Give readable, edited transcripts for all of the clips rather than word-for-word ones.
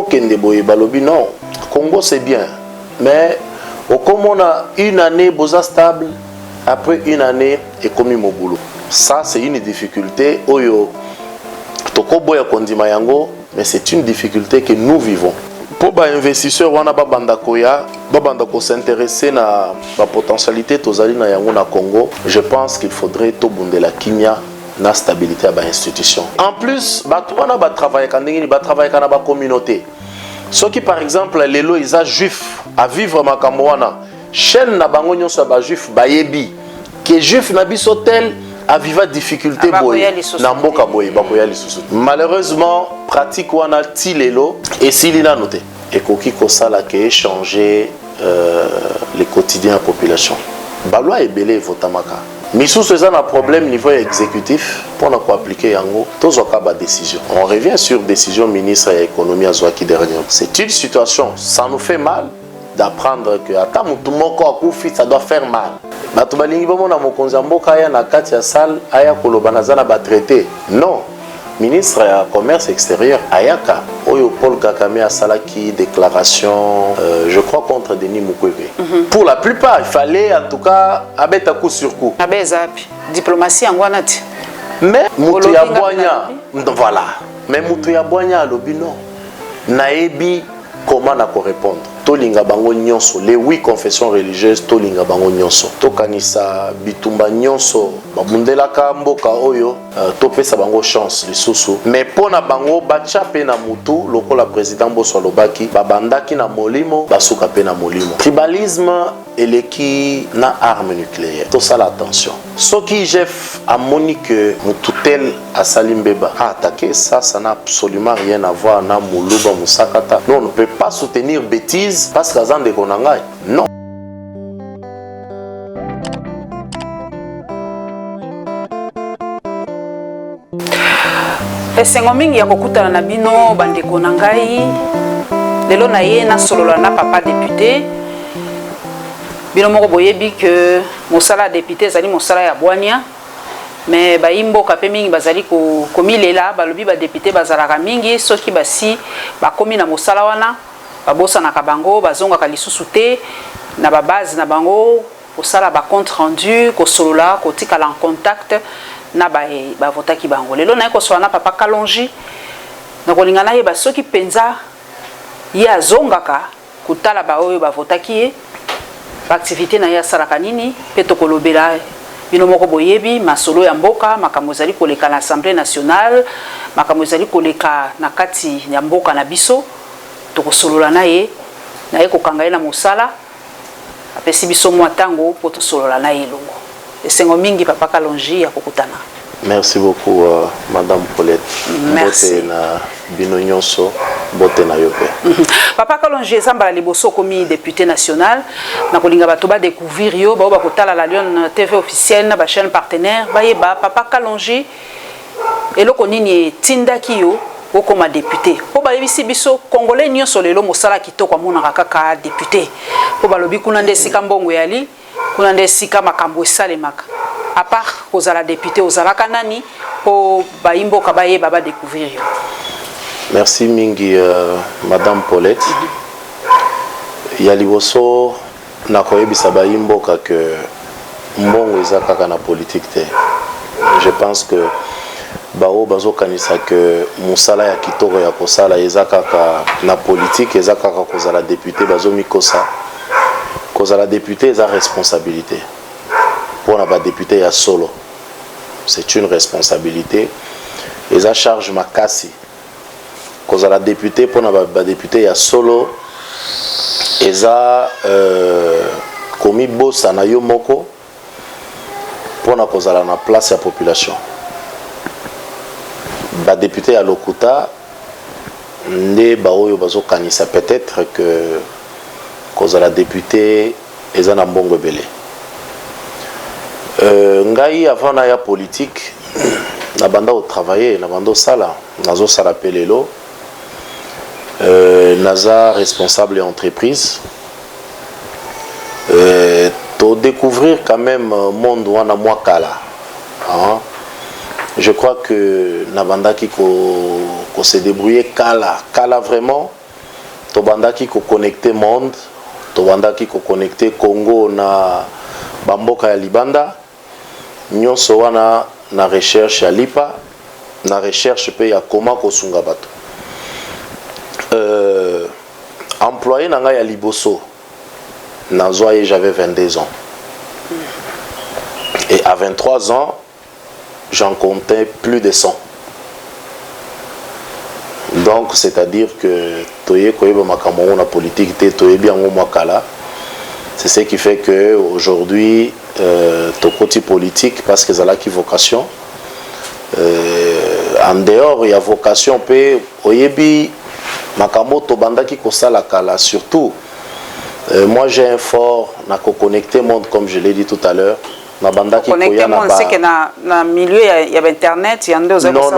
kende boye balobi non. Congo c'est bien, mais comme on a une année boza stable, après une année et comme mon boulot. Ça c'est une difficulté. Oyo toko boya kondima yango, mais c'est une difficulté que nous vivons. Pour les investisseurs, on a besoin s'intéresser à la potentialité de Congo. Je pense qu'il faudrait tout de la kimia, la stabilité de l'institution. En plus, on a travaillé dans la communauté. Ceux qui, par exemple, les lois, ils sont juifs à vivre à Kamouana, chaîne na bango nyonso ba juif bayebi, que juif na biso tel à vivre difficulté boy na mboka boy bakoya lisusu. Malheureusement, pratique wana ti lelo et silina noté et koki kosala ke changer les quotidiens de la population. Balwa ebele votamaka. Misusu eza na problème niveau exécutif pour na ko appliquer yango tozoka ba décision. On revient sur décision ministre de l'économie azwaki dernièrement. C'est une situation, ça nous fait mal d'apprendre que ata mutu moko akufi ça doit faire mal. Bato balingi bomona mokonzi mboka aya na kati ya salle aya koloba nazana ba traité. Non. Ministre du commerce extérieur ayaka oyo Paul Kagame a salaki déclaration je crois contre Denis Mukwege. Pour la plupart, il fallait en tout cas abeta coup sur coup. Abezapi diplomatie ngwanati. Mais mutu ya boanya voilà. Mais mutu ya boanya lobi non. Naebi comment na ko répondre. Tolinga bango nyonso les 8 confessions religieuses tolinga bango nyonso tokanisa bitumba nyonso babundelaka mboka oyo topesa bango chance lisusu mais pona bango bacha pe na mutu lokola président Boso Lobaki babandaki na molimo basuka pe na molimo. Tribalisme eleki na arme nucléaire tout ça l'attention soki Jeff a monique mututel a Salimbeba a attaqué ça n'a absolument rien à voir na muluba musakata. Non, on ne peut pas soutenir bêtises parce que ça de konangai. Non. Esengo mingi ya kokutana na bino bande konangai lelo na ye na solola na papa député bino moko boyebi que mosala député zali mosala ya bwania mais baimbo kapé mingi bazali ko komilela balobi ba député bazalaka mingi soki basi bakomi na mosala wana babosa na kabango bazonga ka lisusu te na ba base na bango osala ba compte rendu ko solola ko tika en contact na ba votaki bango lelo na ko soana papa Kalonji na ko lingana ye ba soki penza ya zongaka kutala ba oyo ba votaki ba activité na ya salaka nini pe to kolobela bino moko boyebi masolo ya mboka makambo ezali koleka na Assemblée nationale makambo ezali koleka na kati ya mboka na biso to kosolola na ye kokanga ye na mosala apesi biso mwa tango po to solola na ye longo esengo mingi papa Kalonji ya kokutana. Merci beaucoup madame Paulette. Merci na bino nyonso bote na yope. Papa Kalonji ezambala liboso komi député national na kolinga bato ba découvrir yo ba kotala la Lion TV officielle na ba chaîne partenaire ba yeba papa Kalonji eloko nini tindaki yo okoma député po ba yebisi biso congolais nyonso lelo mosala kitoko mona kaka député po balobi kuna ndesika mbongo yali kuna ndesika makambo esalemaka à part kozala député ozala kanani po baimbo ka baye baba découvrir yo. Merci mingi madame Paulette. Ya liboso na koyebisa baimbo ka que mbongo ezaka na politique te. Je pense que bao bazo kanisa que musala ya kitoko ya kosala ezaka na politique ezaka kozala député bazo mikosa. Kozala député eza responsabilité. Pour la député ya solo. C'est une responsabilité. Eza charge makasi. Kozala député pour la député ya solo eza komi bossa na yo moko pour na kozala na place ya population. Ba député ya lokuta nde ba oyo bazo kanisa peut-être que kozala député eza na mbongo belé. Ngai avant na ya politique na banda au travailler na banda au sala nazo sala pelelo naza responsable entreprise to découvrir quand même monde wana moi kala je crois que na banda qui ko se débrouiller kala vraiment tobandaki ko connecter monde, tobandaki ko connecter Congo na bamboka ya libanda, nyonso wana na recherche ya lipa, na recherche pe ya koma kosunga bato. Employé nanga ya liboso, nazwa j'avais 22 ans. Et à 23 ans, j'en comptais plus de 100. Donc, c'est-à-dire que toye koyeba makambo na politique te toye bien ngo makala. C'est ce qui fait que aujourd'hui to côté politique parce que ça a qui vocation. En dehors il y a vocation pe oyebi makambo to bandaki ko sala kala surtout. Moi j'ai un fort na ko connecter monde comme je l'ai dit tout à l'heure. Connecter monde c'est que na milieu il y a internet, il y a deux non,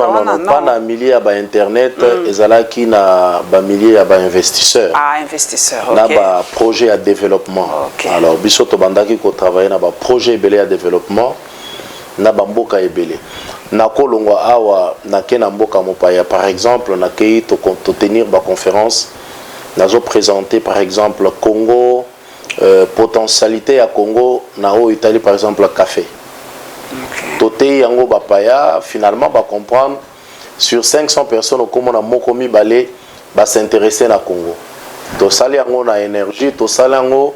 pas na milieu il y a internet, ezalaki na ba milieu il y a investisseurs. Ah, investisseurs. OK. Na ba projet à développement. Okay. Alors biso to bandaki ko travailler na ba projet belé à développement na ba mboka ebele. Na kolongwa awa na ke na mboka mopaya par exemple na ke to tenir ba conférence nazo présenter par exemple Congo potentialité à Congo na o Italie par exemple le café. Toté yango bapaya finalement va comprendre sur 500 personnes au comme na mokomi balé va s'intéresser na Congo. To sali yango na énergie, to sali yango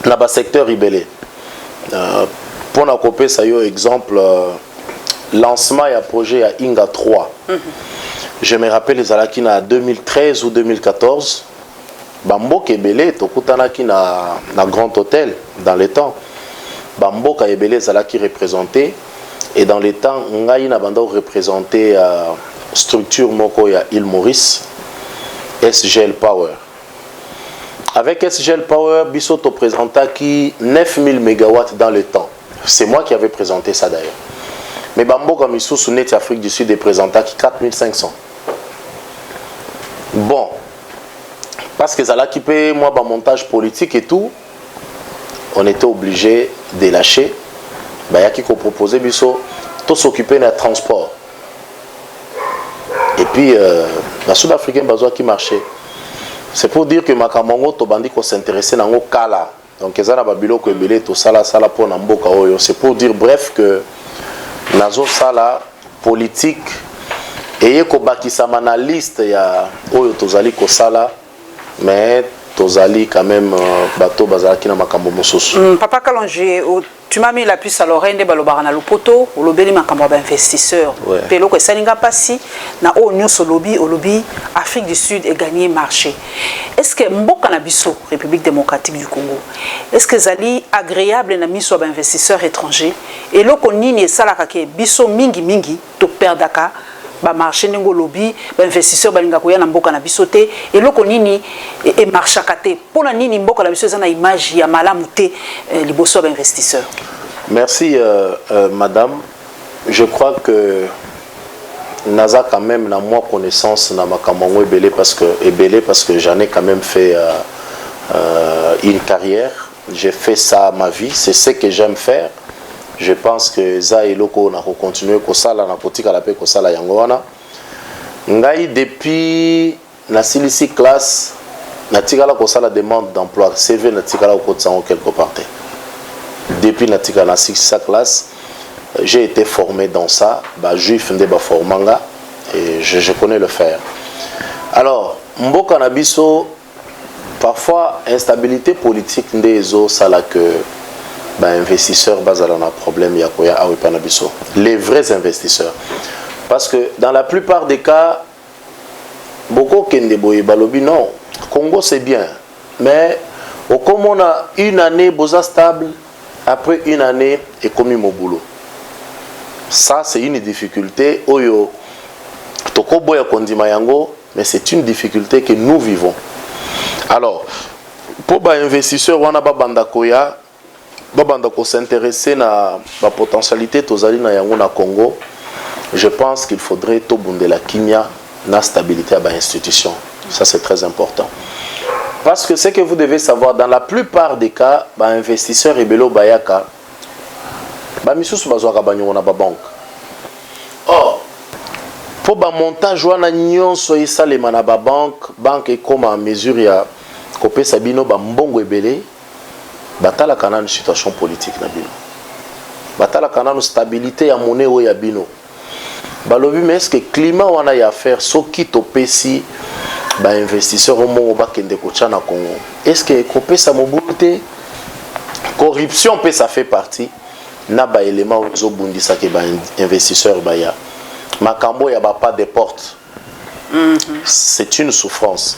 na ba secteur ibelé. Pour na copier ça yo exemple lancement ya projet à Inga 3. Je me rappelle les alaki na 2013 ou 2014. Bamboka ebele tokutana ki na Grand Hôtel dans les temps. Bamboka ebele zalaki représenté et dans les temps ngai na bando représenté structure moko ya Île Maurice SGL Power. Avec SGL Power biso to présenta ki 9000 MW dans le temps. C'est moi qui avais présenté ça d'ailleurs. Mais bamboka misusu net Afrique du Sud est présenté ki 4500. Bon, parce que ça l'a équipé, moi, par montage politique et tout, on était obligé de lâcher. Il y a qui proposé, tout s'occuper d'un transport. Et puis, la Sud-Africaine, qui marchait. C'est pour dire que Makamongo, Tobandi, qu'on s'intéressait dans le Kala. Donc, ils ont babilo ko ebele to sala pour Namboka Oyo. C'est pour dire, bref, que Nazo Sala, politique, et ko bakisama na liste ya Oyo Tozali ko sala. Mais Tozali quand même bateau bazalaki na makambo mosusu. Papa Kalonji, tu m'as mis la puce à l'oreille de balobara le poteau, au lobby makambo ba investisseur. Pelo ko salinga pasi na o nyuso lobby Afrique du Sud et gagner marché. Est-ce que mboka na biso République démocratique du Congo, est-ce que zali agréable na miso ba investisseurs étrangers et loko nini salaka ke biso mingi to perdaka ba marché ngo lobby ba investisseur balinga koya na mboka na biso te et loko nini et marchaka te pona nini mboka na biso za na image ya malamu te liboso ba investisseur. Merci madame, je crois que naza quand même na moi connaissance na makambo ebele parce que j'en ai quand même fait une carrière, j'ai fait ça ma vie, c'est ce que j'aime faire. Je pense que ça et loko na continuer ko sala na politique la paix ko sala yango wana. Ngai depuis na silisi classe na tikala ko sala demande d'emploi CV na tikala ko tsango quelque part. Depuis na tikala na silisi classe, j'ai été formé dans ça, ba juif ndé ba formanga et je connais le faire. Alors, mboka na biso parfois instabilité politique ndé zo sala que investisseurs bazala na problème ya koya awepa na biso, les vrais investisseurs, parce que dans la plupart des cas beaucoup kende boye balobi non Congo c'est bien mais au comme on a une année boza stable après une année et commis mon boulot, ça c'est une difficulté oyo toko boya kondima yango, mais c'est une difficulté que nous vivons. Alors pour ba investisseurs wana ba banda koya babanda ko s'intéresser na la potentialité tozali na yango na Congo, je pense qu'il faudrait to bunde la kimia na stabilité à ba institution. Ça c'est très important. Parce que ce que vous devez savoir, dans la plupart des cas, ba investisseurs ebelo bayaka ba misusu bazwaka banyo na ba banque. Or, pour ba montage wana nyonso esalema na ba banque comme en mesure ya kopesa bino ba mbongo ebele batala kana une situation politique na bino batala kana une stabilité ya monnaie o ya bino balobi mais est-ce que climat wana ya faire soki topesi ba investisseur omo ba kende ko tchana Congo est-ce que kopesa mobilité corruption peut ça fait partie na ba élément ozo bundisa ke ba investisseur ba ya makambo ya ba pas de porte. C'est une souffrance.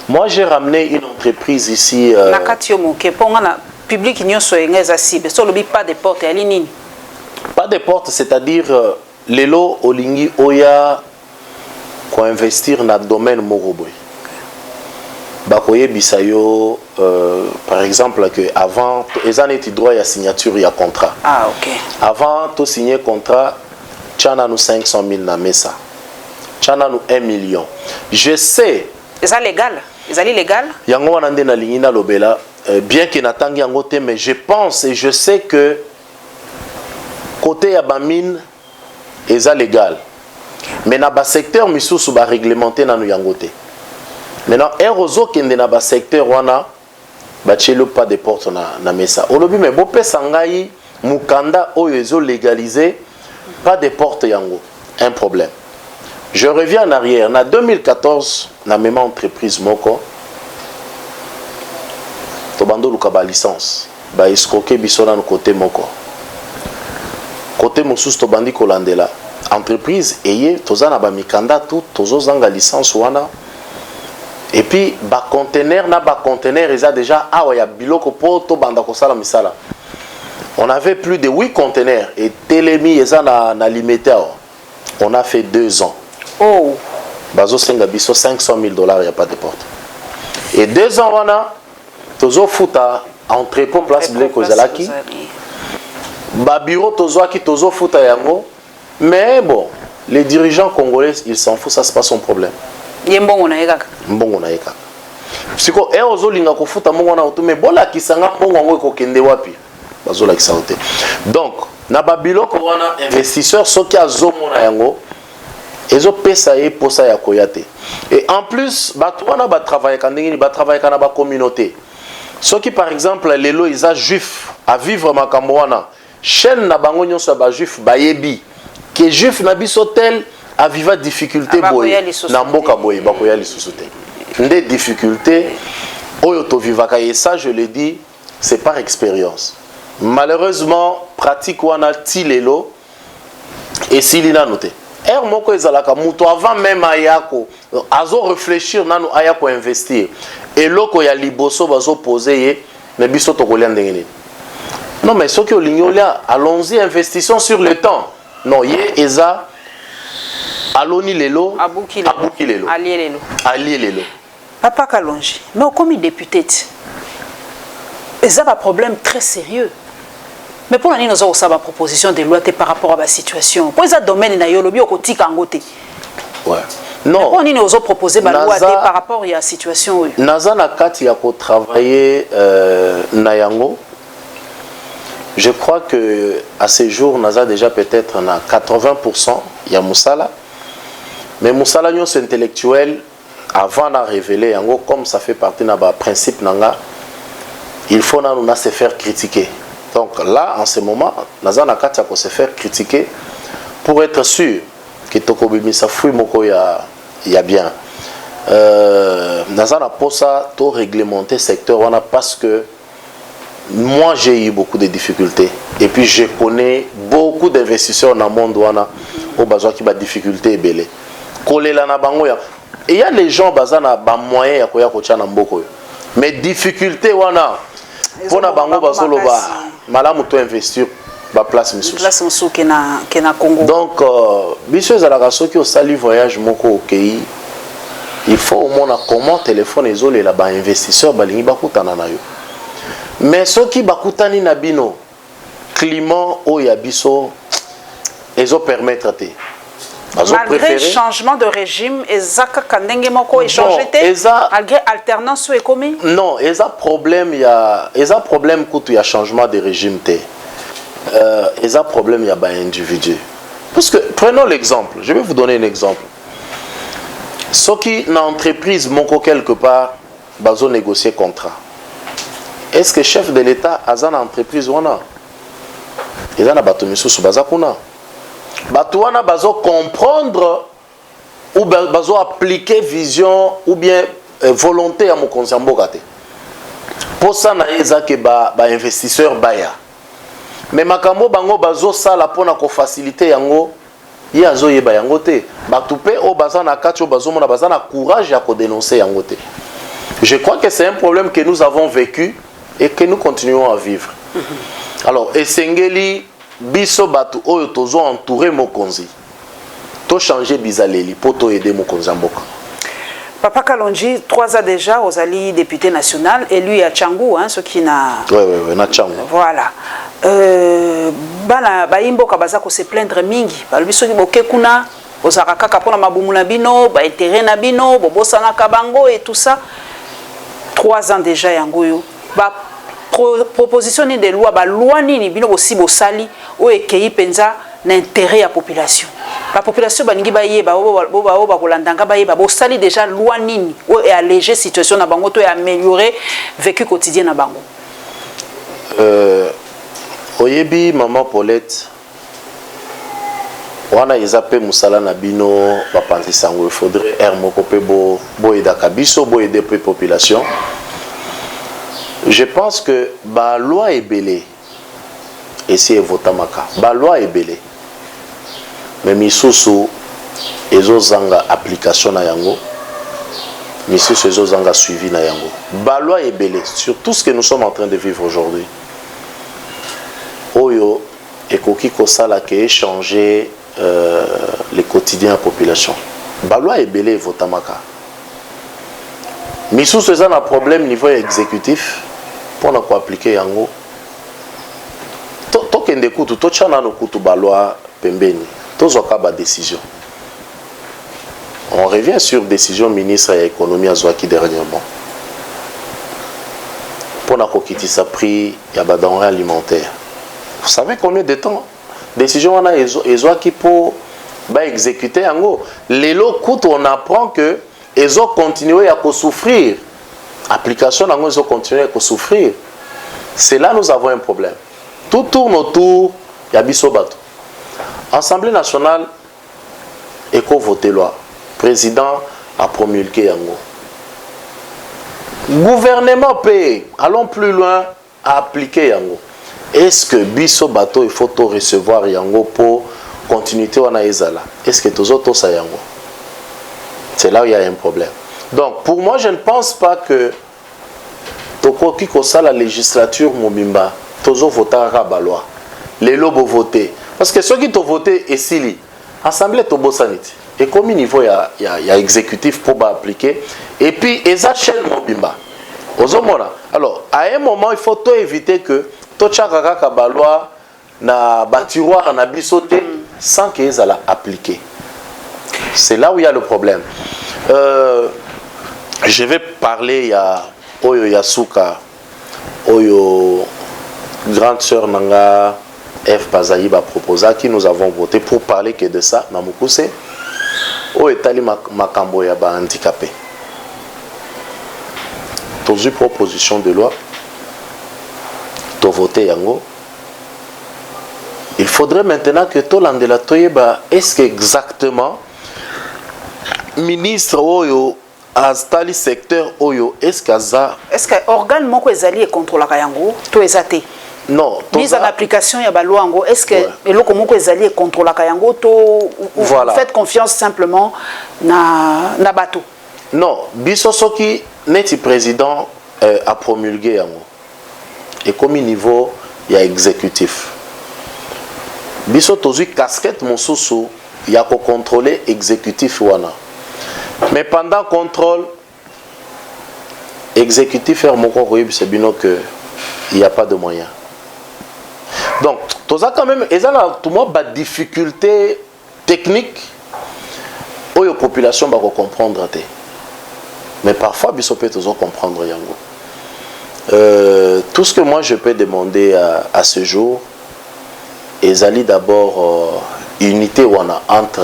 Moi j'ai ramené une entreprise ici nakatio moke ponga na public nyonso engeza cible so lobi pas de porte ya linini pas de porte c'est-à-dire lelo olingi oya ko investir na domaine moroboy bakoyebisa yo par exemple que avant ezaneti droit ya signature ya contrat. Ah OK. Avant to signer contrat tchana nous 500 000 na mesa tchana nous 1 million. Je sais ça légal ezali légal yango wana nde na lingi na lobela bien que natangi yango te mais je pense et je sais que côté ya bamine eza légal mais na ba secteur misusu ba réglementé na nu yango te. Maintenant erozo kende na ba secteur wana ba chelo pas de porte na mesa olobi mais bo pesa ngai mukanda oyo ezo légaliser pas de porte yango un problème. Je reviens en arrière. En 2014, na même entreprise moko, tobando luka ba licence, ba escroquer bisona no côté moko. Côté mosus tobandi kolandela. Entreprise eye tozana ba mikanda tout tozo zanga licence wana. Et puis ba conteneur na ba conteneur eza déjà awa ya biloko po to banda ko sala misala. On avait plus de 8 conteneurs et telemi eza na limité. On a fait 2 ans. Oh. Bazo senga biso $500 000, il n'y a pas de porte. Et 2 ans, on a tozo futa entrepôt place blé kozalaki. Ba bureau tozo aki tozo futa yango. Mais bon, les dirigeants congolais, ils s'en foutent, ça c'est pas son problème. Yembongo na yeka. Mbongo na yeka. Siko e ozo linga ko futa mbongo na auto mais bola kisanga mbongo ngo ko kende wapi. Bazo la kisauté. Donc, na ba biloko wana investisseur soki azomo na yango ezo pesa e posa ya koyate. Et en plus, batwana ba travailler quand ndengini ba travailler kana ba communauté. Ceux qui par exemple lelo isa juif à vivre makambo wana, chaîne na bango nyonso ba juif bayebi que juif na biso tel a viva difficulté boy na mboka boy bakoya lisusu te. Ndé difficulté oyo to vivaka et ça je le dis, c'est par expérience. Malheureusement, pratique wana ti lelo et silina noté. Er moko ezalaka muto avant même ayako azo réfléchir nanu ayako investir et loko ya liboso bazo poser ye mais biso to kolia ndengeni. Non mais ce que olingolia allons-y investissons sur le temps. Non ye eza aloni lelo abuki lelo allié lelo. Papa Kalonji, mais comme il député eza un problème très sérieux. Mais pour nous avons sa proposition de loi par rapport à la situation. Pour ça domaine na yolobi okotika ngote. Ouais. Non. Pour nous avons proposé la loi par rapport à la situation. Naza na kati ya ko travailler na yango. Je crois que à ce jour naza déjà peut-être na 80% ya musala. Mais musala nyo c'est intellectuel avant de révéler yango comme ça fait partie na ba principe nanga. Il faut na se faire critiquer. Donc là, en ce moment, Nazana Katia peut se faire critiquer pour être sûr que Tokobimisa Fui Moko ya bien. Nazana Posa to réglementer secteur parce que moi j'ai eu beaucoup de difficultés et puis je connais beaucoup d'investisseurs dans le monde au besoin qui a des difficultés belé. Kolela na bango ya. Et il y a les gens bazana ba moyen ya koya ko tchana mboko. Mais difficulté wana pour na bango bazolo ba malamu to investir ba place misusu. Place misusu kena Congo. Donc biso ezalaka soki o sali voyage moko au pays, il faut au moins comment téléphone ezole la ba investisseur balingi bakutana na yo. Mais soki bakutani na bino climat o ya biso ezo permettre te. Malgré le changement de régime, ezaka kandenge moko échangé malgré alternance ou commis. Non, eza problème kutu ya changement de régime te. Eza problème ya ba individu. Parce que, prenons l'exemple, je vais vous donner un exemple. Ce qui, dans l'entreprise, mon quelque part, bazo négocier contrat. Est-ce que chef de l'État a une entreprise ou non? Il y a des gens qui ont bazo comprendre ou bazo appliquer vision ou bien volonté à mon conseil. Pour ça, il y a des investisseurs baya. Mais makambo bango bazo sala pona ko faciliter yango ya zo yeba yango te batupe o bazana kacho bazo mona bazana courage ya ko dénoncer yango te. Je crois que c'est un problème que nous avons vécu et que nous continuons à vivre. Alors esengeli biso batu oyo tozo entourer mokonzi to changer bizaleli pour to aider mokonzi mboka. Papa Kalonji, 3 ans déjà, aux alliés député national, et lui à Tchangou, hein, ce qui n'a... Oui, na Tchangou. Voilà. Bana baimbo kabaza ko se plaindre mingi. Balobiso ki bokekuna, ozaraka kapona mabumu na bino, ba intérêt na bino, bobosana kabango et tout ça. 3 ans déjà yangoyo. Ba proposition de loi, ba loi nini bino bosi bosali o ekei penza na intérêt à population. La population baningi baye ba kolandanga baye ba bosali déjà loi nini o et alléger situation na bango to et améliorer vécu quotidien na bango. Oyebi maman Paulette wana ezape musala na bino bapanzi sango il faudrait moko pe bo edaka biso bo aider pe population. Je pense que ba loi ebele esi evotamaka ba loi ebele mais misusu ezozanga application na yango misusu ezozanga suivi na yango ba loi ebele sur tout ce que nous sommes en train de vivre aujourd'hui. Oyo ekoki kosala ke échanger les quotidiens à la population. Ba loi ebele votamaka. Misusu eza na problème niveau exécutif pour na ko appliquer yango. To kende kutu to chana no kutu ba loi pembeni. To zoka ba décision. On revient sur décision ministre de l'économie azwaki dernièrement. Pour na ko kitisa prix ya ba denrées alimentaires. Vous savez combien de temps décision on a ezwaki pour ba exécuter yango. Lelo kutu on apprend que ils ont continué à souffrir. Application ils ont continué à souffrir. C'est là nous avons un problème. Tout tourne autour ya biso bato. Assemblée nationale éco voté loi. Président a promulgué yango. Gouvernement paye. Allons plus loin à appliquer yango. Est-ce que biso bato il faut recevoir yango pour continuité wana ezala? Est-ce que tous autres ça yango? C'est là où il y a un problème. Donc, pour moi, je ne pense pas que Tokoki Kosa, la législature Mobimba, Tozo vota à loi. Les lobos votés. Parce que ceux qui ont voté ici, Assemblée Tobo Sanity. Et comme niveau il y a exécutif pour appliquer. Et puis, ils achètent Mobimba. Alors, à un moment, il faut éviter que Tochakaka Kabaloi na batiroir na bisoté sans qu'ils aient appliqué. C'est là où il y a le problème. Je vais parler à Oyo Yasuka, Oyo grande sœur Nanga F. Bazaïba proposa qui nous avons voté pour parler que de ça. Namukuse, Oyo Tali Makambo Yaba handicapé. Tous une proposition de loi, tu voté Yango. Il faudrait maintenant que tout l'andela toyeba est-ce que exactement ministre Oyo Astali secteur Oyo est-ce que organe moko ezali et contrôle la yango to ezate non mise en application ya ba loi yango est-ce que eloko moko ezali et contrôle la yango to voilà. Faites confiance simplement na bato non biso soki neti président a promulgué yango et comme niveau ya exécutif biso tozui casquette mosusu ya ko contrôler exécutif wana. Mais pendant contrôle exécutif c'est bien que il n'y a pas de moyens. Donc, tout ça quand même, il y a des difficultés techniques où la population va comprendre. Mais parfois, il faut comprendre. Tout ce que moi je peux demander à ce jour, ils allaient d'abord unité wana entre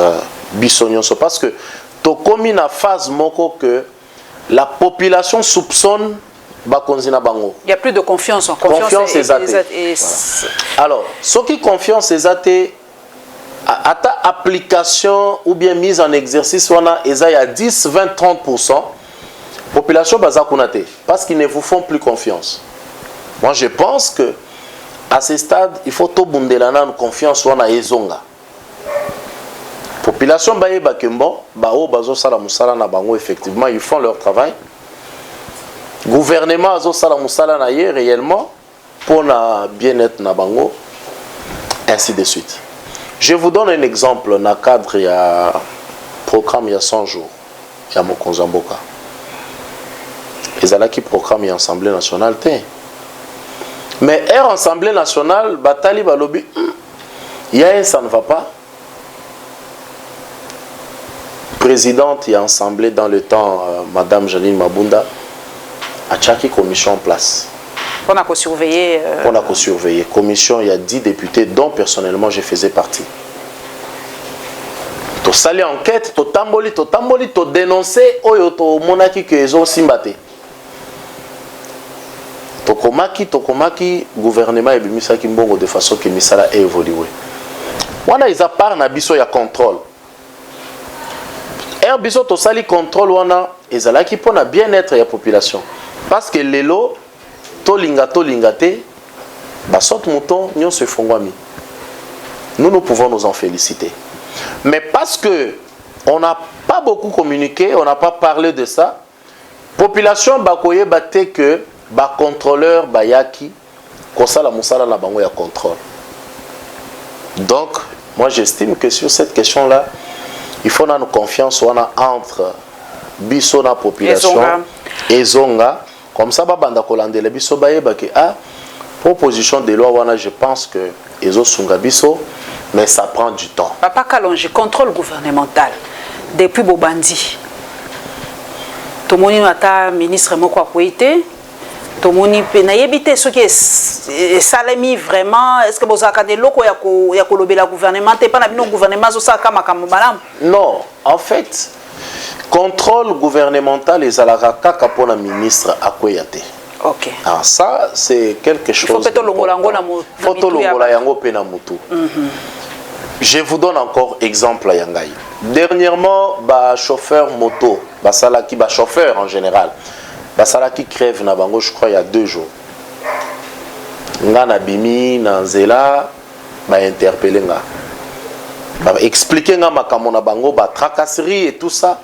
bisonyonso parce que to komi na phase moko que la population soupçonne bakonzi na bango. Il y a plus de confiance en confiance exacte. Alors, ce qui confiance exacte à ta application ou bien mise en exercice wana eza ya 10, 20, 30%. Population baza kunate parce qu'ils ne vous font plus confiance. Moi je pense que à ce stade il faut to bundelana confiance wana ezonga. Population baye bakembo bao bazo sala musala na bango effectivement ils font leur travail. Gouvernement azo sala musala na ye réellement pour na bien-être na bango ainsi de suite. Je vous donne un exemple dans le cadre il y a programme il y a 100 jours il y a Mokonzamboka. Ezala qui programme l'Assemblée nationale. Mais er Assemblée nationale, Batali Balobi, il y a un ça ne va pas. Présidente, il y a Assemblée dans le temps, Madame Janine Mabunda, a chaque commission en place. On a surveillé. On a surveillé. Commission, il y a 10 députés, dont personnellement je faisais partie. To sali enquête, to tamboli, to dénoncer, oyo to monaki que ils ont simbaté. Tokomaki gouvernement et bimisaki mbongo de façon que misala a évolué. Wana ils part na biso ya contrôle. Et biso to sali contrôle wana ezalaki pona bien-être ya population. Parce que lelo to lingate basot mouton nyon se fongwami. Nous pouvons nous en féliciter. Mais parce que on n'a pas beaucoup communiqué, on n'a pas parlé de ça, population bakoye baté que ba contrôleur bayaki kosala musala na bango ya contrôle. Donc moi j'estime que sur cette question là il faut na nous confiance wana entre biso na population et zonga comme ça ba banda kolandela biso bayeba que proposition de loi wana je pense que ezo sunga biso mais ça prend du temps. Papa Kalonji contrôle gouvernemental depuis Bobandi. Tomoni mata ministre moko akoité tomoni pe na yebité ce qui est salami vraiment est-ce que bozaka de loko ya kolobela gouvernement te pas na bino gouvernement zo saka makambo malam. Non, en fait contrôle gouvernemental ezalaka kaka pona ministre akoyate. OK. Ah ça c'est quelque chose. Il faut peut-être longola ngona mo. Faut to longola yango pe na mutu. Je vous donne encore exemple à Yangai. Dernièrement, chauffeur moto, salaki chauffeur en général, salaki crève na bango, je crois il y a 2 jours. Nga na bimi na zela, interpellé nga, expliquer nga makambo na bango, tracasserie et tout ça.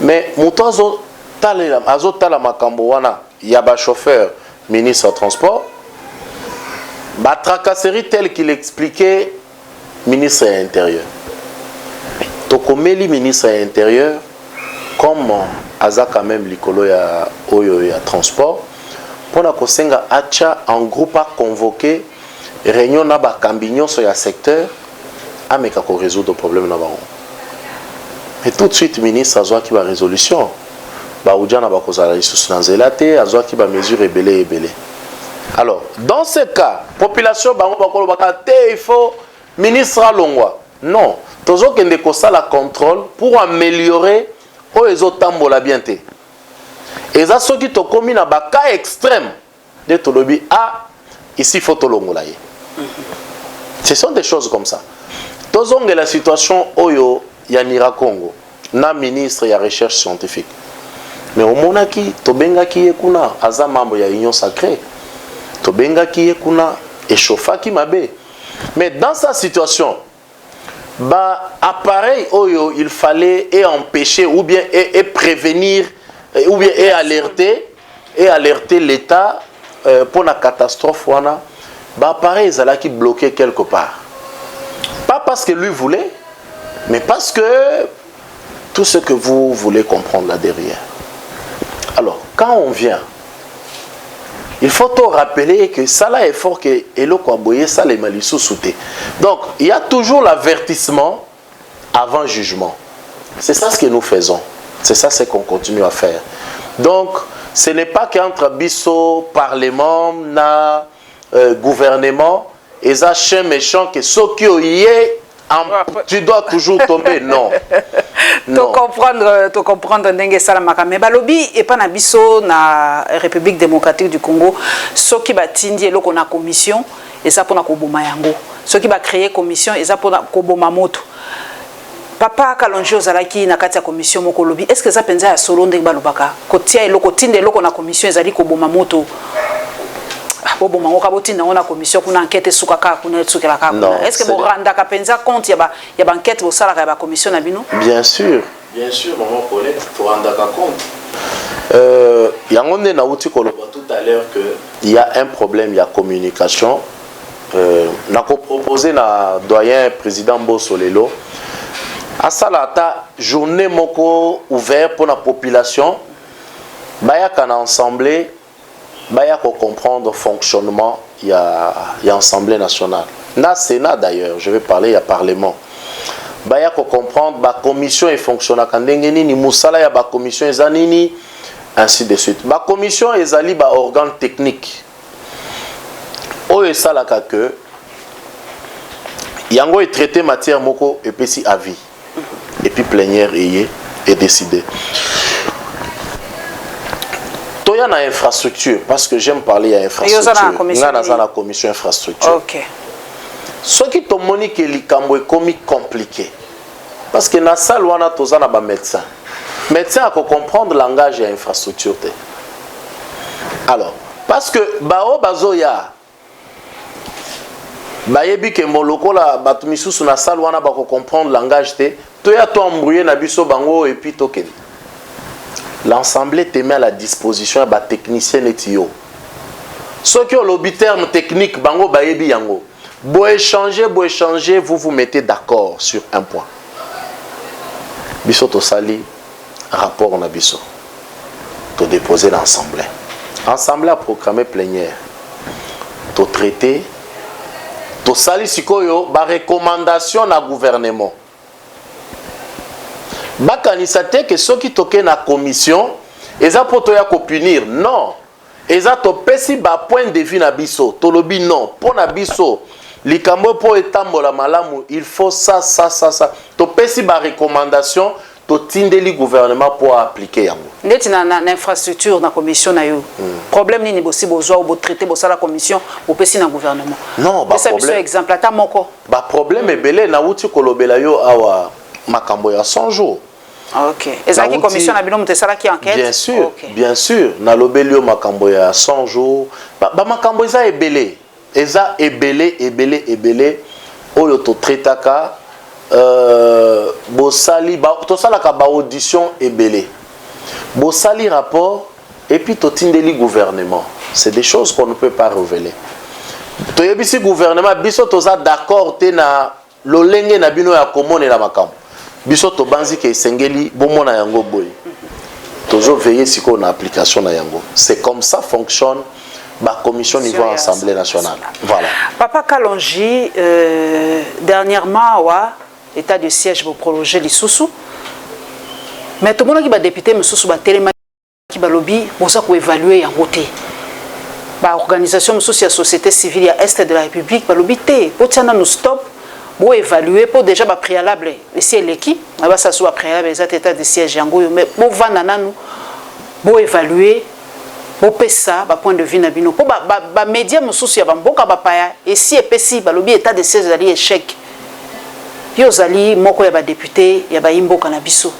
Mais moto azo tala makambo wana, il y a chauffeur, ministre de transport. La tracasserie telle qu'il expliquait, ministre de l'Intérieur. Tokomeli ministre de l'Intérieur, comme Aza quand même l'icolo ya transport, pour la kosenga acha en groupe a convoqué réunion na ba kambignon sur le secteur, ameka ko résoudre le problème na bango. Et tout de suite ministre azwa ki ba résolution, ba udjana ba kozala isusu na zelate, azwa ki ba mesure ebele. Alors, dans ce cas, population il faut ministre à Longwa. Non, toujours qu'il y a la contrôle pour améliorer les autres tambola bien. Et ça, ceux qui ont commis un cas extrême de Tolobi, ici il faut Tolongola. Ce sont des choses comme ça. Toujours la situation Oyo Yanira Congo, na ministre ya recherche scientifique. Mais au monaki, Tobenga qui est kuna, aza membre ya union sacrée. Tobenga qui est kuna échauffa qui mabe. Mais dans sa situation, appareil oyo il fallait empêcher ou bien prévenir ou bien alerter l'État pour la catastrophe wana. Appareil zala qui bloqué quelque part. Pas parce que lui voulait, mais parce que tout ce que vous voulez comprendre là derrière. Alors quand on vient, il faut te rappeler que ça là est fort que Elo Kwaboye ça les malissous sauté. Donc il y a toujours l'avertissement avant jugement. C'est ça ce que nous faisons. C'est ça ce qu'on continue à faire. Donc ce n'est pas qu'entre Bisso, Parlement, gouvernement, et ça chien méchant que ce qui tu dois toujours tomber. Non. To comprendre ndenge salamaka mais balobi et pas na biso na République démocratique du Congo ceux qui ba tindi eloko na commission et ça pona ko boma yango ceux qui ba créer commission et ça pona ko boma moto papa Kalonji ozalaki na kati ya commission moko lobi est-ce que ça penza ya solo ndenge balobaka ko tia eloko tinde eloko na commission ezali ko boma moto bobo mango kabotinda on a commission kuna enquête sukaka kuna tsukela ka kuna est-ce que bo randa ka penza compte ya ba enquête bo sala ka ba commission na bino bien sûr maman Paulette to randa ka compte yangonde na uti koloba tout à l'heure que il y a un problème il y a communication na ko proposer na doyen président Bosolelo à salata journée moko ouvert pour la population baya kana ensemble baya ko comprendre le fonctionnement il y a Assemblée nationale na Sénat d'ailleurs je vais parler il y a Parlement baya ko comprendre ba commission et fonctionne ka ndenge nini musala ya ba commission ezanini ainsi de suite ba commission ezali ba organe technique oyo esalaka que yango est traité matière moko et puis si avis et puis plénière et décidé. Il y a une infrastructure, parce que j'aime parler à infrastructure. Il y a la commission infrastructure. Ok. Ce qui te montre que l'Ikambo est compliqué. Parce que dans la salle, on a tous un médecin. Médecin a comprendre le langage et l'infrastructure. Alors, parce que Bao Bazoya, Bayebi ke moloko la batumisu sur la salle, on a comprendre le langage. Tu as tout embrouillé na biso bango et puis token. L'ensemble te met à la disposition des techniciens et tio. Ceux qui ont le terme technique, bango bayebi yango. Bo échanger, vous vous mettez d'accord sur un point. Biso to sali rapport na biso. To déposer l'ensemble. Ensemble a programmé plénière. To traiter. To sali sikoyo ba recommandation na gouvernement. Bakanisa te que ceux qui toquent na commission eza poto ya ko punir non eza to pesi ba point de vue na biso to lobi non pour na biso likambo po etambola malamu il faut ça to pesi ba recommandation to tindeli gouvernement pour appliquer yango ndeti na infrastructure na commission na yo problème nini bosi bozwa ou bo traiter bo sala commission bo pesi na gouvernement non ba problème exemple ata moko ba problème ebele na uti kolobela yo awa makambo ya 100 jours. Ok. Et ça qui commission na bino mutesala qui enquête? Bien sûr, okay. Bien sûr. Na lobelio makambo ya 100 jours. Ba makambo eza ebele. Eza ebele. Oyo to traitaka bosali ba to sala ka ba audition ebele. Bosali rapport et puis to tindeli gouvernement. C'est des choses qu'on ne peut pas révéler. To yebisi gouvernement biso to za d'accord te na lolenge na bino ya komone la makambo. Biso to banzi ke sengeli bomona yango boy. Toujours veiller si qu'on a application na yango. C'est comme ça fonctionne la commission niveau Assemblée nationale. Voilà. Papa Kalonji dernièrement état de siège pour prolonger les sous. Mais tout le monde qui va député me sous ba téléma qui va lobby pour ça pour évaluer yango té. Ba organisation me sous la société civile à est de la République va lobby té pour tiana nous stop. Pour évaluer pour déjà ba préalable ici l'équipe là ça soit préalable les états de siège yango mais pour vendre nanu pour évaluer pour pesa ba point de vue na bino pour ba média mususu ya bamboka ba paya et si epesi ba lobi état de siège ali échec yo zali moko ya ba député ya ba imboka na biso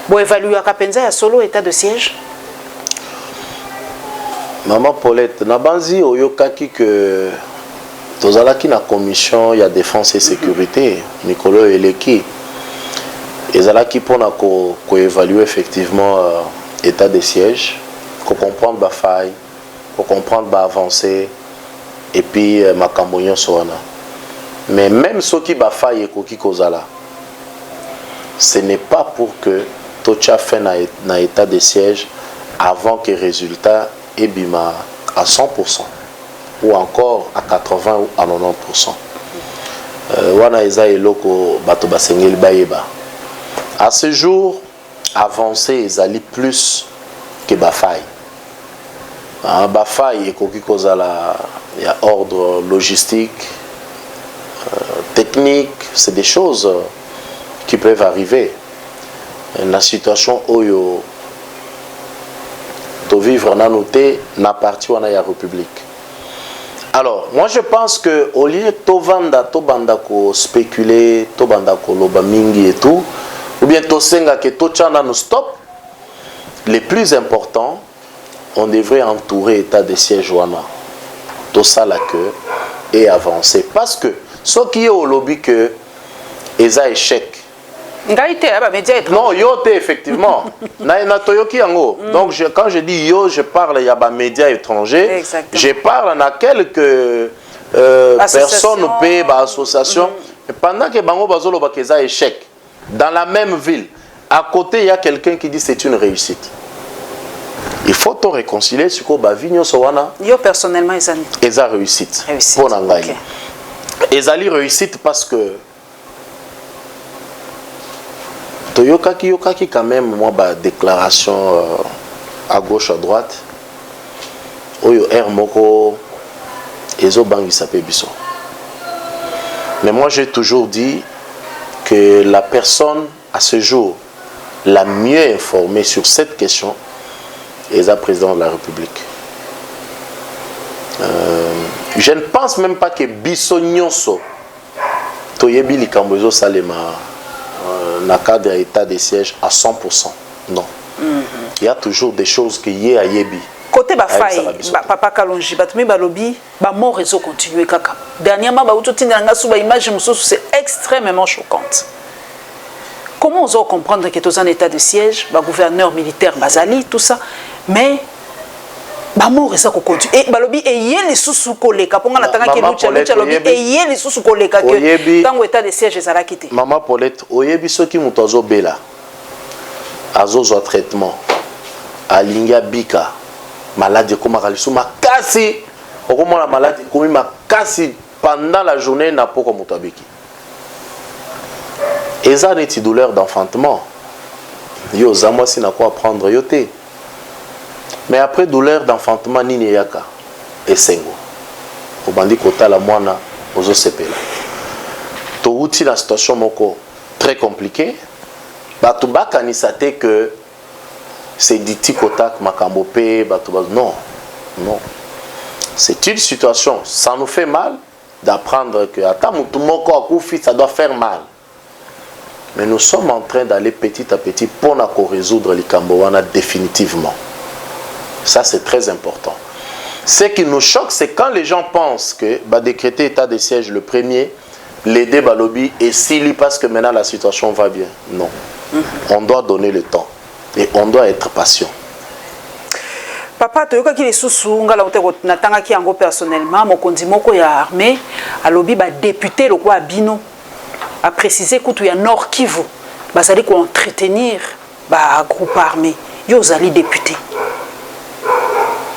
pour évaluer ka penza ya solo état de siège. Maman Paulette na banzi oyokaki que tozalaki na commission ya défense et sécurité Nicolo Eleki ezalaki pona ko évaluer effectivement état de siège ko comprendre ba faille ko comprendre ba avancée et puis makambo nyonso wana mais même ceux qui ba faille ekoki kozala ce n'est pas pour que tocha fait na état de siège avant que résultat ebima à 100% ou encore à 80 ou à 90%. Wana eza eloko bato basengeli bayeba. À ce jour, avancé ezali plus que bafai. Bafai ekoki kozala il y a ordre logistique, technique, c'est des choses qui peuvent arriver. La situation où de vivre en noté n'a parti à la République. Alors, moi je pense que au lieu de banda ko spéculer, to banda ko loba mingi et tout, ou bien to senga que to chana nous stop, les plus importants, on devrait entourer l'état de siège wana. Tout ça la queue et avancer. Parce que ce qui est au lobby que ils a échec. Non, yo effectivement. Donc quand je dis yo, je parle il y a des médias étrangers. Exactement. Je parle à quelques personnes ou associations. Pendant que bango bazolo ba keza échec dans la même ville, à côté il y a quelqu'un qui dit c'est une réussite. Il faut te réconcilier sur quoi Bavigno Sowana. Yo personnellement ils ont réussite. Pour Nangaï. Ils ont réussite parce que Toyokaki quand même moi ba déclaration à gauche à droite. Oyo Moko ezo bangi sapé biso. Mais moi j'ai toujours dit que la personne à ce jour la mieux informée sur cette question est la présidente de la République. Je ne pense même pas que biso nyonso toyebi likambozo salema na cadre d'état de siège à 100%. Non. Il y a toujours des choses qui y a yebi. Côté Bafaï, Papa Kalonji, Batumi Balobi, mon réseau continue kaka. Dernièrement, image c'est extrêmement choquante. Comment on doit comprendre que tu es en état de siège, gouverneur militaire Bazali, tout ça, mais mon réseau continue. Et Balobi et yé les sous koleka pour nga natanga ke lucha lobi et yé les sous koleka que dans l'état de siège ezala kité. Maman Paulette, oyebi soki muto azo bela. Azo zo traitement. Alinga bika. Maladie comme Kalisu makasi. Okomona maladie comme makasi pendant la journée na poko muto abiki. Eza neti douleur d'enfantement. Yo zamwa si na quoi prendre yoté. Mais après douleur d'enfantement nini yaka esengo. Obandi kota la mwana ozo sepela. To uti la situation moko très compliquée. Batuba kanisate que c'est diti kotak makambo pe batuba non. Non. C'est une situation, ça nous fait mal d'apprendre que ata mutu moko akufi ça doit faire mal. Mais nous sommes en train d'aller petit à petit pour résoudre les kambowana définitivement. Ça, c'est très important. Ce qui nous choque, c'est quand les gens pensent que décréter état de siège le premier, l'aider Balobi et s'il parce que maintenant la situation va bien. Non. On doit donner le temps et on doit être patient. Papa, tu as dit que sous natanga ki ango personnellement, mokondi moko ya armée, alobi ba député le quoi Bino a précisé que tu y a Nord Kivu, bah ça dit qu'on entretenir ba groupe armé, yo zali député.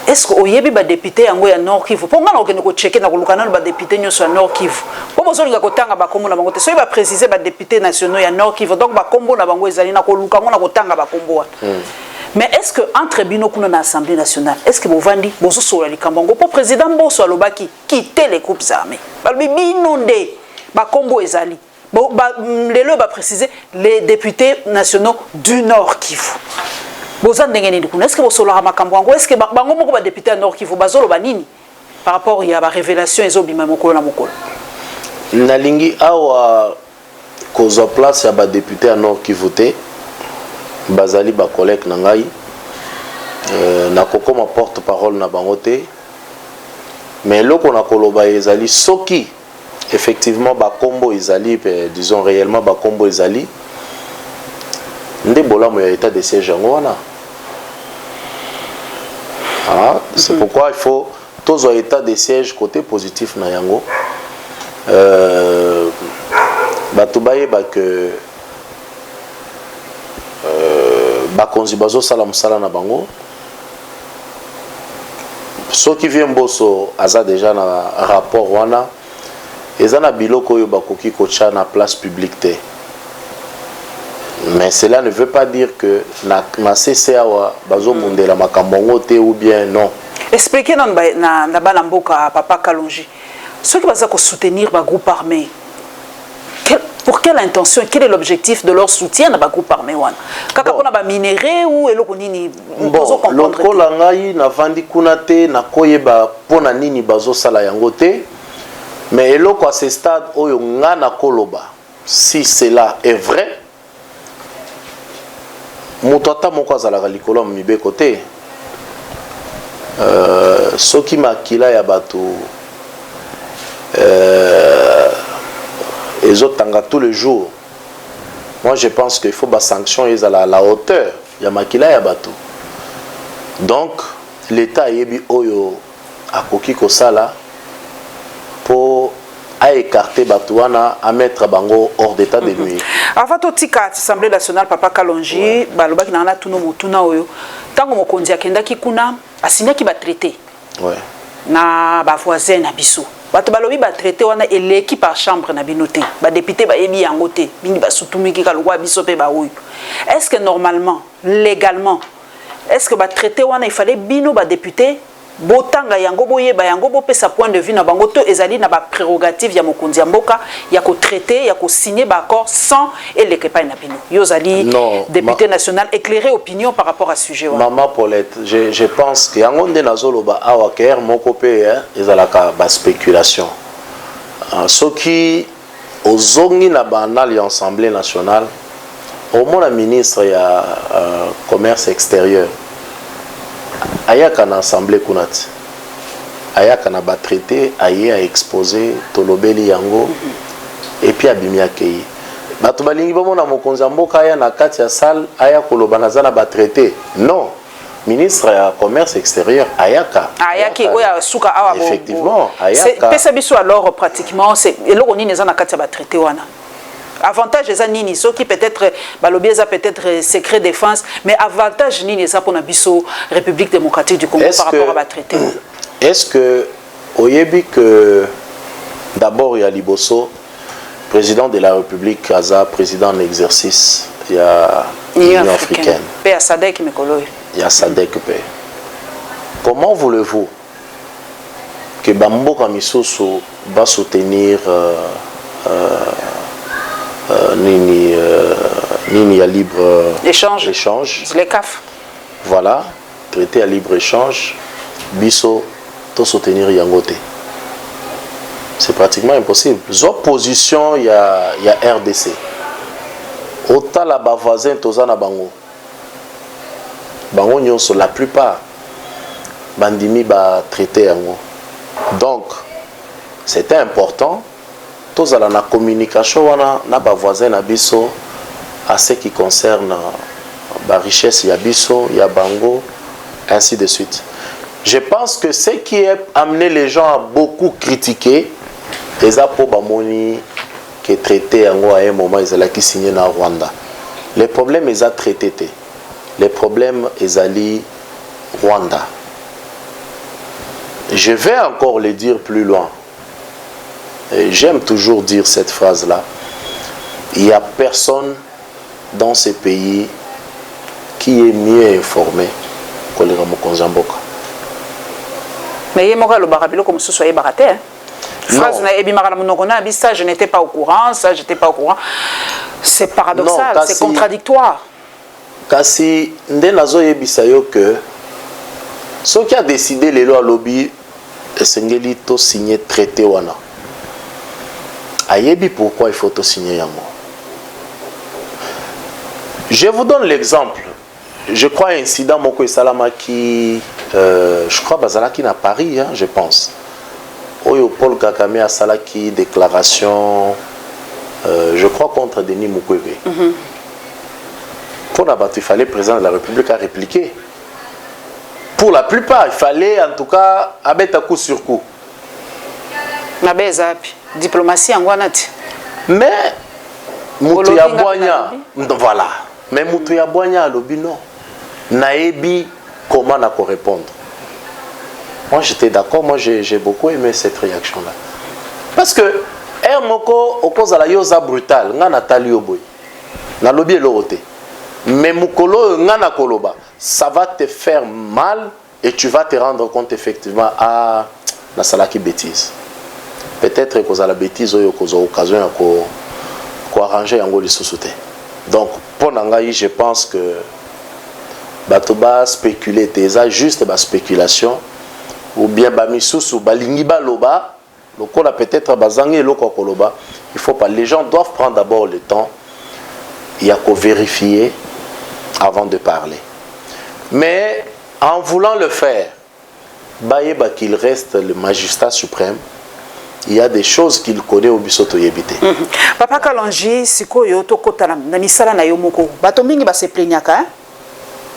Est-ce que oyebi ba député yango ya Nord Kivu pour nga okende ko checker na ko lukana ba député nyoso ya Nord Kivu po bozo linga kotanga ba kombo na bango te so ba préciser ba député nationaux ya Nord Kivu donc ba kombo na bango ezali na ko luka ngona kotanga ba kombo wana. Mais est-ce que entre bino kuna na Assemblée nationale est-ce que bovandi bozo sola likambango pour président Boso alobaki quitter les groupes armés ba bino nde ba kombo ezali lelo ba préciser les députés nationaux du Nord Kivu. Est-ce que vous avez est-ce que vous avez député à Nord Kivu par rapport à la révélation et aux Nalingi awa kozo place ya ba député à Nord Kivu te bazali ba collègue nangai na koko ma porte-parole na bangote mais loko na koloba ezali soki effectivement ba kombo ezali disons réellement ba kombo ezali nde bolamu ya état de siège ngwana. C'est pourquoi il faut tous les états de siège côté positif na yango. Batubaye que bakonzi bazo sala musala na bango. Ceux qui viennent bosso aza déjà na rapport wana ezana biloko yo bakoki kocha na place publique te. Mais cela ne veut pas dire que na CCA bazo mundela makambongo te ou bien non. Expliquez dans na balamboka Papa Kalonji. Ceux qui vont soutenir le groupe armé. Pour quelle intention, quel est l'objectif de leur soutien dans le groupe armé? Quand on a minéré ou eloko-nini? Bon, loko langai na vandi kunate na koyeba pona nini bazo sala yango te. Mais eloko à ce stade oyo ngana koloba. Si cela est vrai, mutata moko azalaka likolo mibe côté. Soki makila ya bato les autres tanga tous les jours. Moi je pense qu'il faut des sanctions à la hauteur. Il y a makila ya bato. Donc l'État yebi oyo akoki kosala pour écarter Batouana à mettre Bango hors d'état de nuit. Avant tout tika Assemblée nationale Papa Kalonji baloba ki na tuno motuna oyo tango mokonzi akenda ki kuna asinya ki ba traité. Ouais. Na ba voisin na biso. Bato balobi ba traité wana eleki par chambre na binoté. Ba député ba yebi yango te. Bingi ba sutumiki ka lwa biso pe ba oyo. Est-ce que normalement, légalement, est-ce que ba traité wana il fallait bino ba député botanga yango boye ba yango bo pesa point de vue na bango to ezali na ba prérogative ya mokonzi ya mboka ya ko traiter ya ko signer ba accord sans elekepa na bino yozali député national éclairer opinion par rapport à ce sujet. Maman Paulette, je pense que yango nde nazoloba awaker moko pe ezalaka ba spéculation. Soki ozongi na ba alliance Assemblée nationale au moins la ministre ya commerce extérieur ayaka na assemblée kunati ayaka na ba traité aye a exposé tolobeli yango et puis abimi akei bato balingi bomona mokonzi mboka aya na kati ya salle aya koloba naza na ba traité non ministre ya commerce extérieur ayaka ayaki oya suka awa effectivement ayaka pesa biso alors pratiquement c'est eloko nini za na kati ya ba traité wana avantage eza nini soki peut-être balobi eza peut-être secret défense mais avantage nini eza pour na biso République démocratique du Congo par rapport à ba traité. Est-ce que oyebi que d'abord il y a Liboso président de la République Kaza président en exercice il y a l'Union africaine pe SADC mikolo il y a SADC pe comment voulez-vous que bamboka misusu va soutenir Nini à libre échange. Les CAF. Voilà, traité à libre échange, biso, to soutenir Yangote. C'est pratiquement impossible. Opposition, il y a RDC. Autant la voisin, tozana bango. Bango nyonso, la plupart, bandimi ba traité yango. Donc, c'était important. Tous à la communication na ba voisin na biso à ce qui concerne la richesse ya biso ya bango ainsi de suite. Je pense que ce qui a amené les gens à beaucoup critiquer les apôts bamoni qui traité yango à un moment ils allaient qui signer na Rwanda. Les problèmes ils a traité les problèmes ils allaient Rwanda. Je vais encore le dire plus loin. J'aime toujours dire cette phrase-là. Il n'y a personne dans ces pays qui est mieux informé que les Mokonzi Mboka. Mais il y a le barabilo comme ce soit baraté. Phrase ça je n'étais pas au courant, ça j'étais pas au courant. C'est paradoxal, c'est contradictoire. Kasi ndenazo yebisa yo que ceux qui a décidé les lois lobby esengeli to signer traité wana. Ayebi pourquoi il faut te signer yango. Je vous donne l'exemple. Je crois un incident moko salama qui je crois bazalaki na Paris hein, je pense. Oyo Paul Kagame a salaki déclaration je crois contre Denis Mukwege. Pour la il fallait le président de la République à répliquer. Pour la plupart, il fallait en tout cas abattre à coup sur coup. Diplomatie en Guanati. Mais Moutou Boigna, voilà. Mais Moutou Boigna lobi non. Naebi comment n'a qu'à répondre. Moi j'étais d'accord, moi j'ai beaucoup aimé cette réaction là. Parce que Moko oppose à la yosa brutale, nga Nathalie Oboy. Na lobi l'oroté. Mais Mukolo ngana koloba, ça va te faire mal et tu vas te rendre compte effectivement à la salaki bêtise. Peut-être que la bêtise ou que occasion ko arranger yango lisusu te. Donc pour nangai je pense que batoba spéculer teza juste ba spéculation ou bien ba misusu balingi ba loba lokola peut-être bazangi loko koloba. Il faut pas, les gens doivent prendre d'abord le temps, il y a qu'à vérifier avant de parler. Mais en voulant le faire, baïba qu'il reste le magistrat suprême, il y a des choses qu'il connaît au bisoto yebite. Papa Kalonji, siko yo to kotana na misala na yo moko. Bato mingi ba se plaignaka,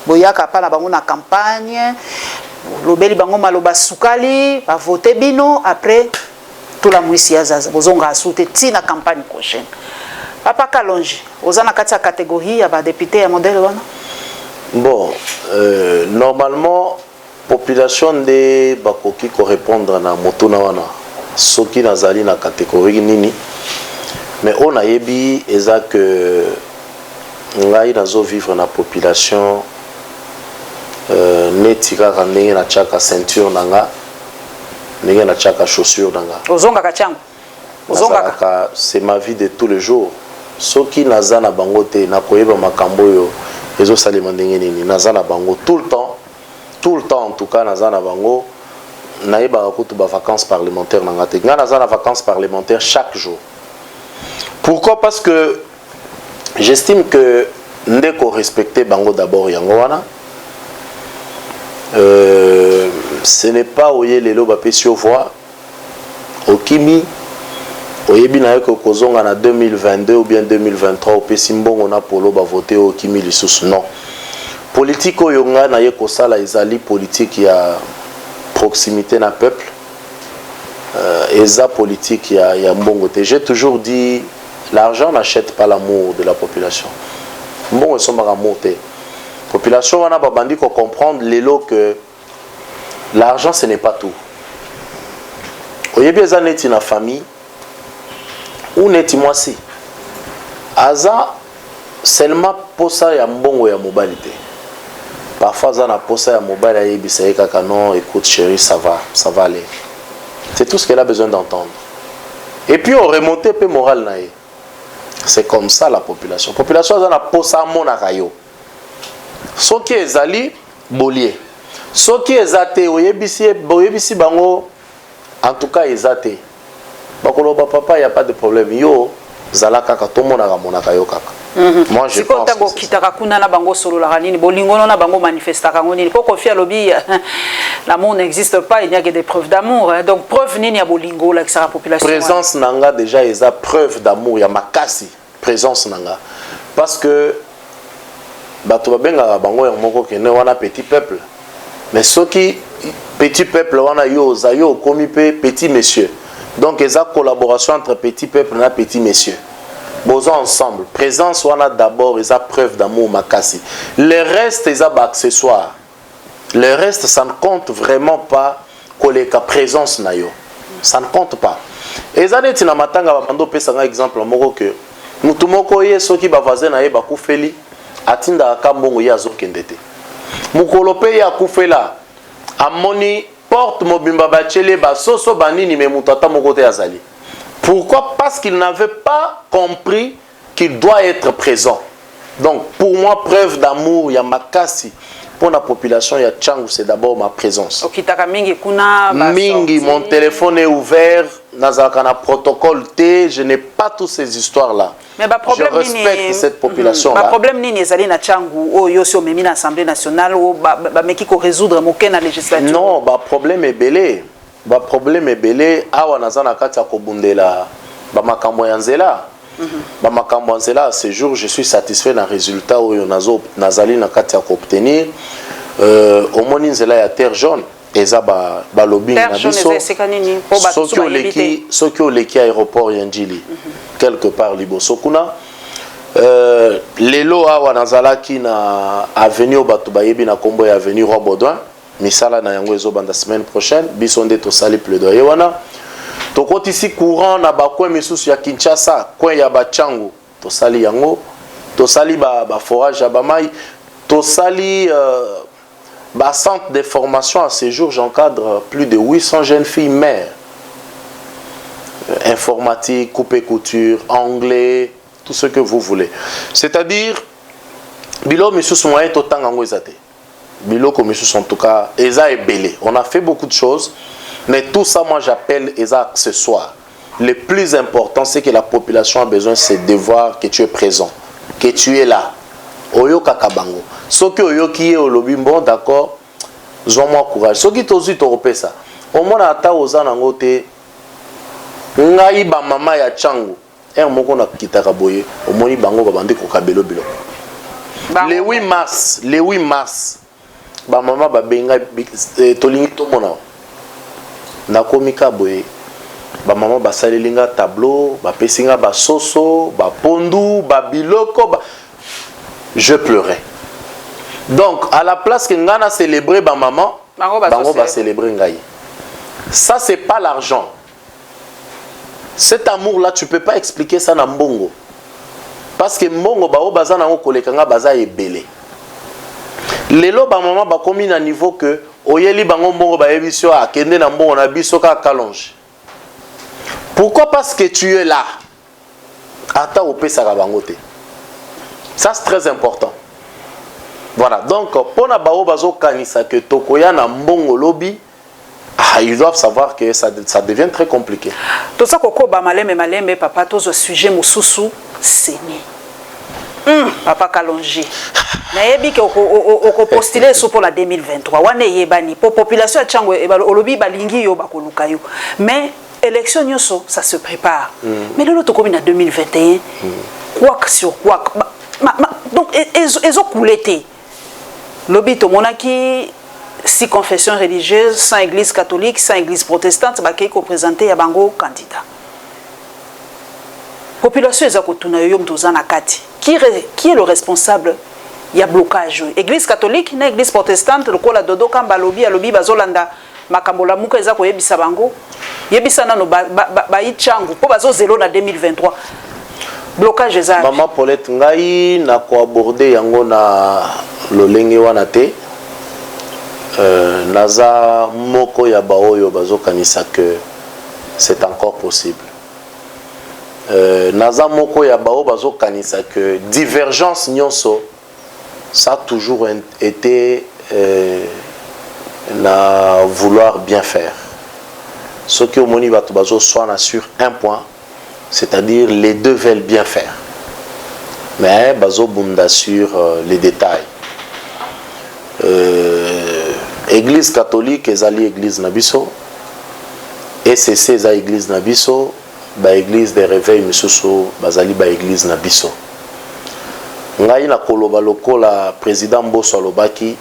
boyaka pa na bango na campagne, lobeli bango maloba sukali, ba voter bino après tout la mouissi azaza. Bozonga asute ti na campagne prochaine. Papa Kalonji, ozana kati ya catégorie ya ba député ya modèle wana? Bon, normalement population de bakoki correspondre na motuna wana. Soki nazali na catégorie nini, mais on a yebi eza que ngai nazo vivre na population netika ndenge na chaka ceinture nanga ndenge na chaka chaussure nanga ozonga kachango ozonga c'est ma vie de tous les jours. Soki naza na bango te na koyeba makambo yo ezo salima ndenge nini naza na bango tout le temps en tout cas naza na bango. Naïba kutu ba vacances parlementaires nangate ngana za na vacances parlementaires chaque jour. Pourquoi? Parce que j'estime que ndeko respecter bango d'abord yango wana. Ce n'est pas oye lelo ba pesio voix okimi oyebi na yeko kozonga na 2022 ou bien 2023 opesi mbongo na polo ba voter okimi lisusu non. Politique oyo nga na yeko sala ezali politique ya proximité na peuple et ça politique il y a mbongo te. J'ai toujours dit l'argent n'achète pas l'amour de la population. Mbongo sont amour te. Population on a bandi ko comprendre lelo que l'argent ce n'est pas tout. Oyebi eza neti na famille ou neti mwasi. Aza seulement posa ya mbongo ya mobali te. Parfois, on a posé à mobile et non, écoute chérie, ça va aller. C'est tout ce qu'elle a besoin d'entendre. Et puis on remonte un peu moral naïe. C'est comme ça la population. La population a posé à mon akayo. Ce qui est zali bolier. Ce qui est zate oyebisi bango en tout cas ezate. Bakoloba papa, il y a pas de problème. Yo zalaka ka to monaka monakayo kaka. Moi je pense que kitaka kuna na bango solo la nini bolingono na bango manifestaka ngoni ko konfia lobi l'amour n'existe pas, il n'y a que des preuves d'amour. Donc preuve nini ya bolingo la sa population. Présence nanga déjà eza preuve d'amour ya makasi présence nanga parce que bato babenga bango ya moko kene wana petit peuple mais soki petit peuple wana yo zayo komi pe petit monsieur. Donc eza collaboration entre petit peuple na petit monsieur. Bozo ensemble, présence wana d'abord eza preuve d'amour makasi. Le reste eza ba accessoire. Le reste ça ne compte vraiment pas koleka présence na yo. Ça ne compte pas. Eza neti na matanga ba bando pesa nga exemple moko que mutu moko ye soki ba voisin na ye ba kufeli atinda ka mbongo ya zokende te. Mukolo pe ya kufela amoni porte mobimba bachele ba soso banini me mutu ata moko te azali. Pourquoi? Parce qu'il n'avait pas compris qu'il doit être présent. Donc, pour moi, preuve d'amour, il y a makasi. Pour la population, il y a Tchangou, c'est d'abord ma présence. Mingi, mon téléphone est ouvert, Nazakana protocole T, je n'ai pas toutes ces histoires-là. Mais je respecte cette population-là. Le problème n'est pas Tchangou, ou Yossio Memi à l'Assemblée nationale, ou qui peut résoudre la législature. Non, le problème est belé. Le problème est belé. Awa nazana katia kobundela. Ba makambo yanzela. Ba makambo yanzela. Ce jour, je suis satisfait d'un résultat où nazali na katia obtenir. Au moni nzela ya terre jaune. Eza ba lobbying na biso. Soki oleki aéroport Yandjili. Quelque part liboso kuna. Lelo awa nazalaki na avenue Bato Bayebi na kombo ya avenue Roi Baudouin. Misala na yango ezo banda semaine prochaine bisonde to sali plaidoyer wana to kotisi courant na bakwe misusu ya Kinshasa coin ya Bachangu to sali yango to sali ba forage ya bamai to sali centre de formation à ce jour, j'encadre plus de 800 jeunes filles mères. Informatique, coupe et couture, anglais, tout ce que vous voulez. C'est-à-dire, bilo monsieur son moyen autant en wezate. Bilo comme monsieur en tout cas, eza est belé. On a fait beaucoup de choses, mais tout ça moi j'appelle eza accessoire. Le plus important c'est que la population a besoin c'est de voir que tu es présent, que tu es là. Oyo kakabango. Ce que oyo qui est au lobby bon d'accord, zwa-moi courage. Ce qui t'osu t'europé ça. Au moins ata oza nangote ngai ba mama ya changu moko na kitaka boye omoni bango babandi ko kabelo bilo le 8 mars ba mama ba benga tolingi to mona na komika boye ba mama ba salelinga tableau ba pesinga ba soso ba pondu ba biloko ba... je pleurais. Donc à la place que ngana célébrer ba maman bango ba célébrer ngai. Ça c'est pas l'argent. Cet amour-là, tu ne peux pas expliquer ça dans Mbongo. Parce que Mbongo, baza na kolekanga baza ebele. Lelo ba maman ba komi na niveau que oyeli bango Mbongo ba ebiso akende na Mbongo na biso ka kalonge. Pourquoi? Parce que tu es là. Ata opesa ka bango te. Ça c'est très important. Voilà, donc pour na bao bazo kanisa que tokoya na Mbongo lobby. Ah, ils doivent savoir que ça devient très compliqué. Tout ça, Koko, Maleme, papa, tous les sujets, Moussoussou, c'est papa Kalonji. Mais il y a postulé pour la 2023. Pour la population de Tchango, mais l'élection, ça se prépare. Mais l'autre, comme en 2021, quoi sur quoi. Donc, ils ont coulé. Lobby, tout le monde qui. Si confession religieuse, sans église catholique, sans église protestante, qui est présenté à Bango candidat. Population qui est le responsable? Il y a blocage. Église catholique, na église protestante, le kola dodo kamba lobby bazolanda makambola muka ezako yebisa bango. Yebisa nano ba ichangu po bazo zéro na 2023. Blocage ezako. Maman Paulette ngai na ko aborder yango na lolenge wana te. Naza moko ya baoyo bazo kanisa que c'est encore possible. Naza moko ya bao bazo kanisa que divergence nyonso ça a toujours été na vouloir bien faire. Ce que omoni bato bazo soit sur un point, c'est-à-dire les deux veulent bien faire. Mais bazo bunda sur les détails. Église catholique ezali église nabiso ECC eza église nabiso ba église de réveil misusu bazali ba église nabiso ngai na koloba lokola président Mbosso alobaki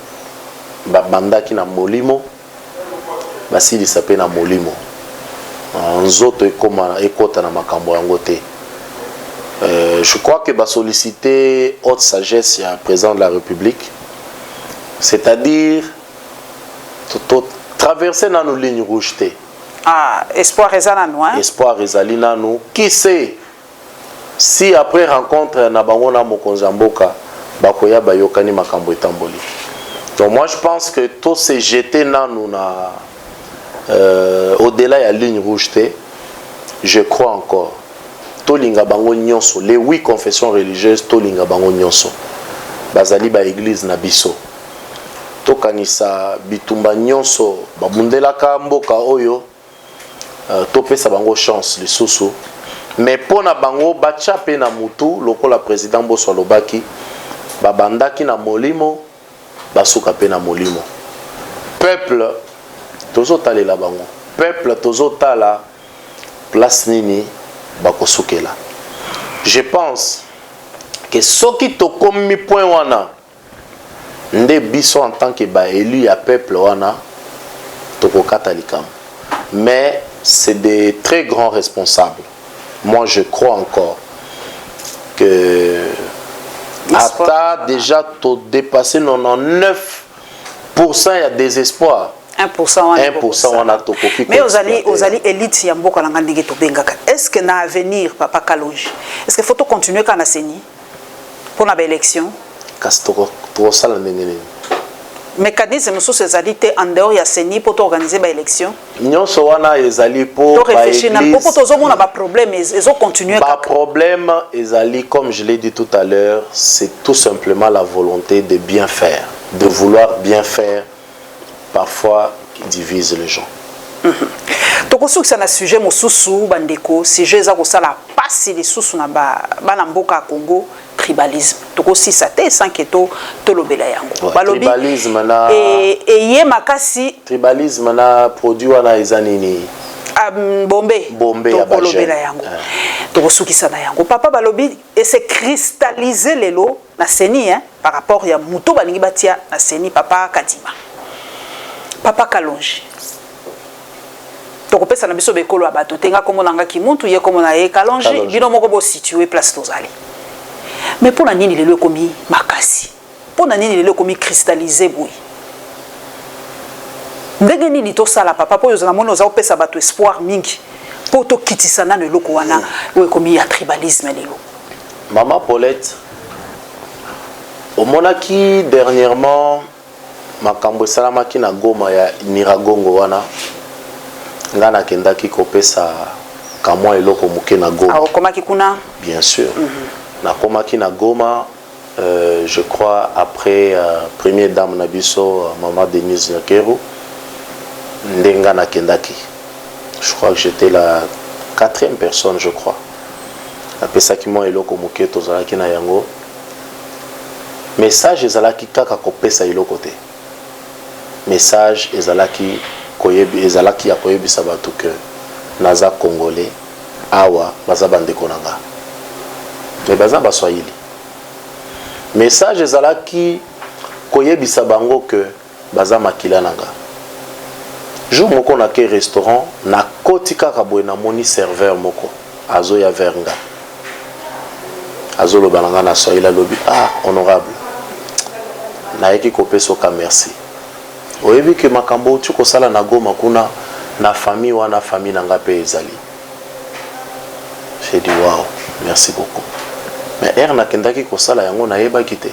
ba bandaki na molimo basilisa pe na molimo nzoto ekota na makambo yango te. Je crois que ba solliciter haute sagesse ya président de la République, c'est-à-dire traverser dans nos lignes rouges. Ah, espoir ezali nanu. Espoir ezali nanu. Qui sait si après rencontre na bango na mokonzi mboka bakoya bayokani makambo etamboli. Donc moi je pense que tout se jeter nanu na au-delà ya ligne rouge te. Je crois encore. Tolinga bango nyonso, les 8 confessions religieuses tolinga bango nyonso. Bazali ba église na biso. Tokanisa bitumba nyonso babundelaka mboka oyo topesa bango chance lisusu mais pona bango bacha pe na mutu lokola président Mbosso alobaki babandaki na molimo basuka pe na molimo. Peuple tozotalela bango, peuple tozotala place nini bakosukela. Je pense que soki tokomi point wana nde biso en tant que ba élu à peuple wana tokokata likam. Mais c'est des très grands responsables. Moi je crois encore que Ata déjà dépassé 99% il y a désespoir. 1% on a tokoki. Mais aux alliés élite ya mboka langa ndenge to bengaka. Est-ce que na avenir papa Kalonji? Est-ce que faut to continuer quand na seni pour la élection? Kastoko to sala ndenge nini. mécanisme sous ces alités en dehors ya CENI pour organiser ba élection. Nyonso wana ezali pour réfléchir na pour tozomona ba problème ezo continuer ba problème ezali comme je l'ai dit tout à l'heure, c'est tout simplement la volonté de bien faire, de vouloir bien faire parfois qui divise les gens. Tokosuki ça na sujet mosusu bandeko sujet za ko sala pasi les susu na bana mboka Congo tribalisme tokosi ça te sans que to lobela yango balobi tribalisme na ye makasi tribalisme na produit wana ezanini bombe ya ba lobela yango tokosuki ça na yango papa balobi et c'est cristalliser lelo na CENI par rapport ya muto balingi batia na CENI papa Kadima papa Kalonji tokopesa na biso bekolo abato tenga komo nanga kimuntu ye komo na ye Kalonji bino moko bo situé place tozali mais pour la nini lelo komi makasi pour la nini lelo komi cristalliser boui ndenge nini to sala papa po yozana mono za opesa bato espoir mingi po to kitisana na loko wana we komi ya tribalisme lelo maman Paulette omonaki dernièrement makambo salamaki na Goma ya Niragongo wana ngana kendaki kopesa kamwa eloko muke na Goma. Ah komaki kuna? Bien sûr. Na komaki na Goma je crois après première dame na biso maman Denise Nyakero ndenga na kendaki. Je crois que j'étais la 4e personne je crois. Apesaki mo eloko muke tozalaki na yango. Message ezalaki kaka kopesa eloko te. Message ezalaki koyebi ezalaki ya koyebisa bato que naza congolais awa baza bandeko nanga mais baza baswahili. Message ezalaki koyebisa bango que baza makila nanga. Jour moko na ke restaurant na koti kaka boye na moni serveur moko azo ya vernga azo lo balanga na swahili lobi honorable na yeki kopesa ka merci. Oyebi ke makambo tu ko sala na Goma kuna na famille wana famille nanga pe ezali. J'ai dit waouh, merci beaucoup. Mais na kendaki ko sala yango na yeba kite.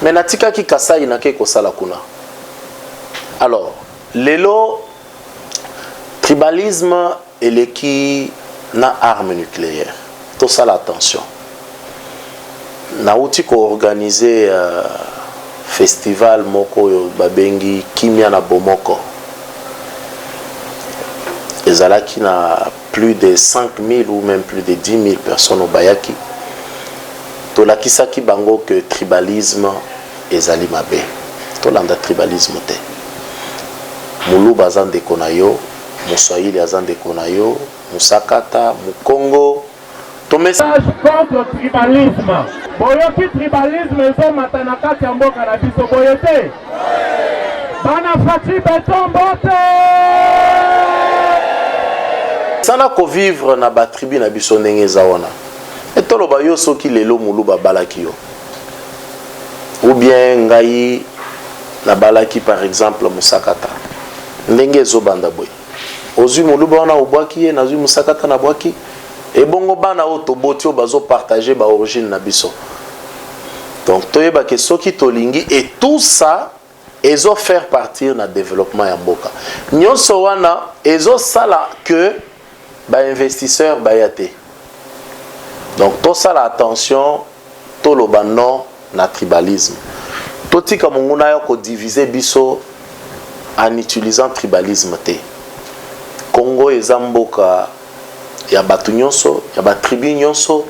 Mais natika ki kasai na ke ko sala kuna. Alors, lelo tribalisme eleki na arme nucléaire. Tout ça l'attention. Na uti ko organiser festival moko yo babengi kimia na bomoko ezalaki na plus de 5000 ou même plus de 10 000 personnes au bayaki tolakisaki bango que tribalisme ezali mabe tolanda tribalisme te muluba azandeko na yo muswahili azandeko na yo musakata mukongo ton message contre tribalisme. Boyoki tribalisme ezo matana kati ya mboka na biso boyote. Bana fati beton bote. Sana ko vivre na ba tribu na biso ndenge zawana. Etolo ba yo soki lelo muluba balaki yo. Ou bien ngai na balaki par exemple musakata. Ndenge zo banda boy. Ozui muluba wana obwaki ye nazui musakata na bwaki. Et bongo bana auto botio bazo partager ba origine na biso. Donc toyeba ke soki tolingi et tout ça ezo faire partir na développement ya mboka. Nyonso wana ezo sala que ba investisseur ba yate. Donc to sala attention to loba non na tribalisme. Totika monguna yo ko diviser biso en utilisant tribalisme te. Congo eza mboka ya batu nyonso, ya ba tribu nyonso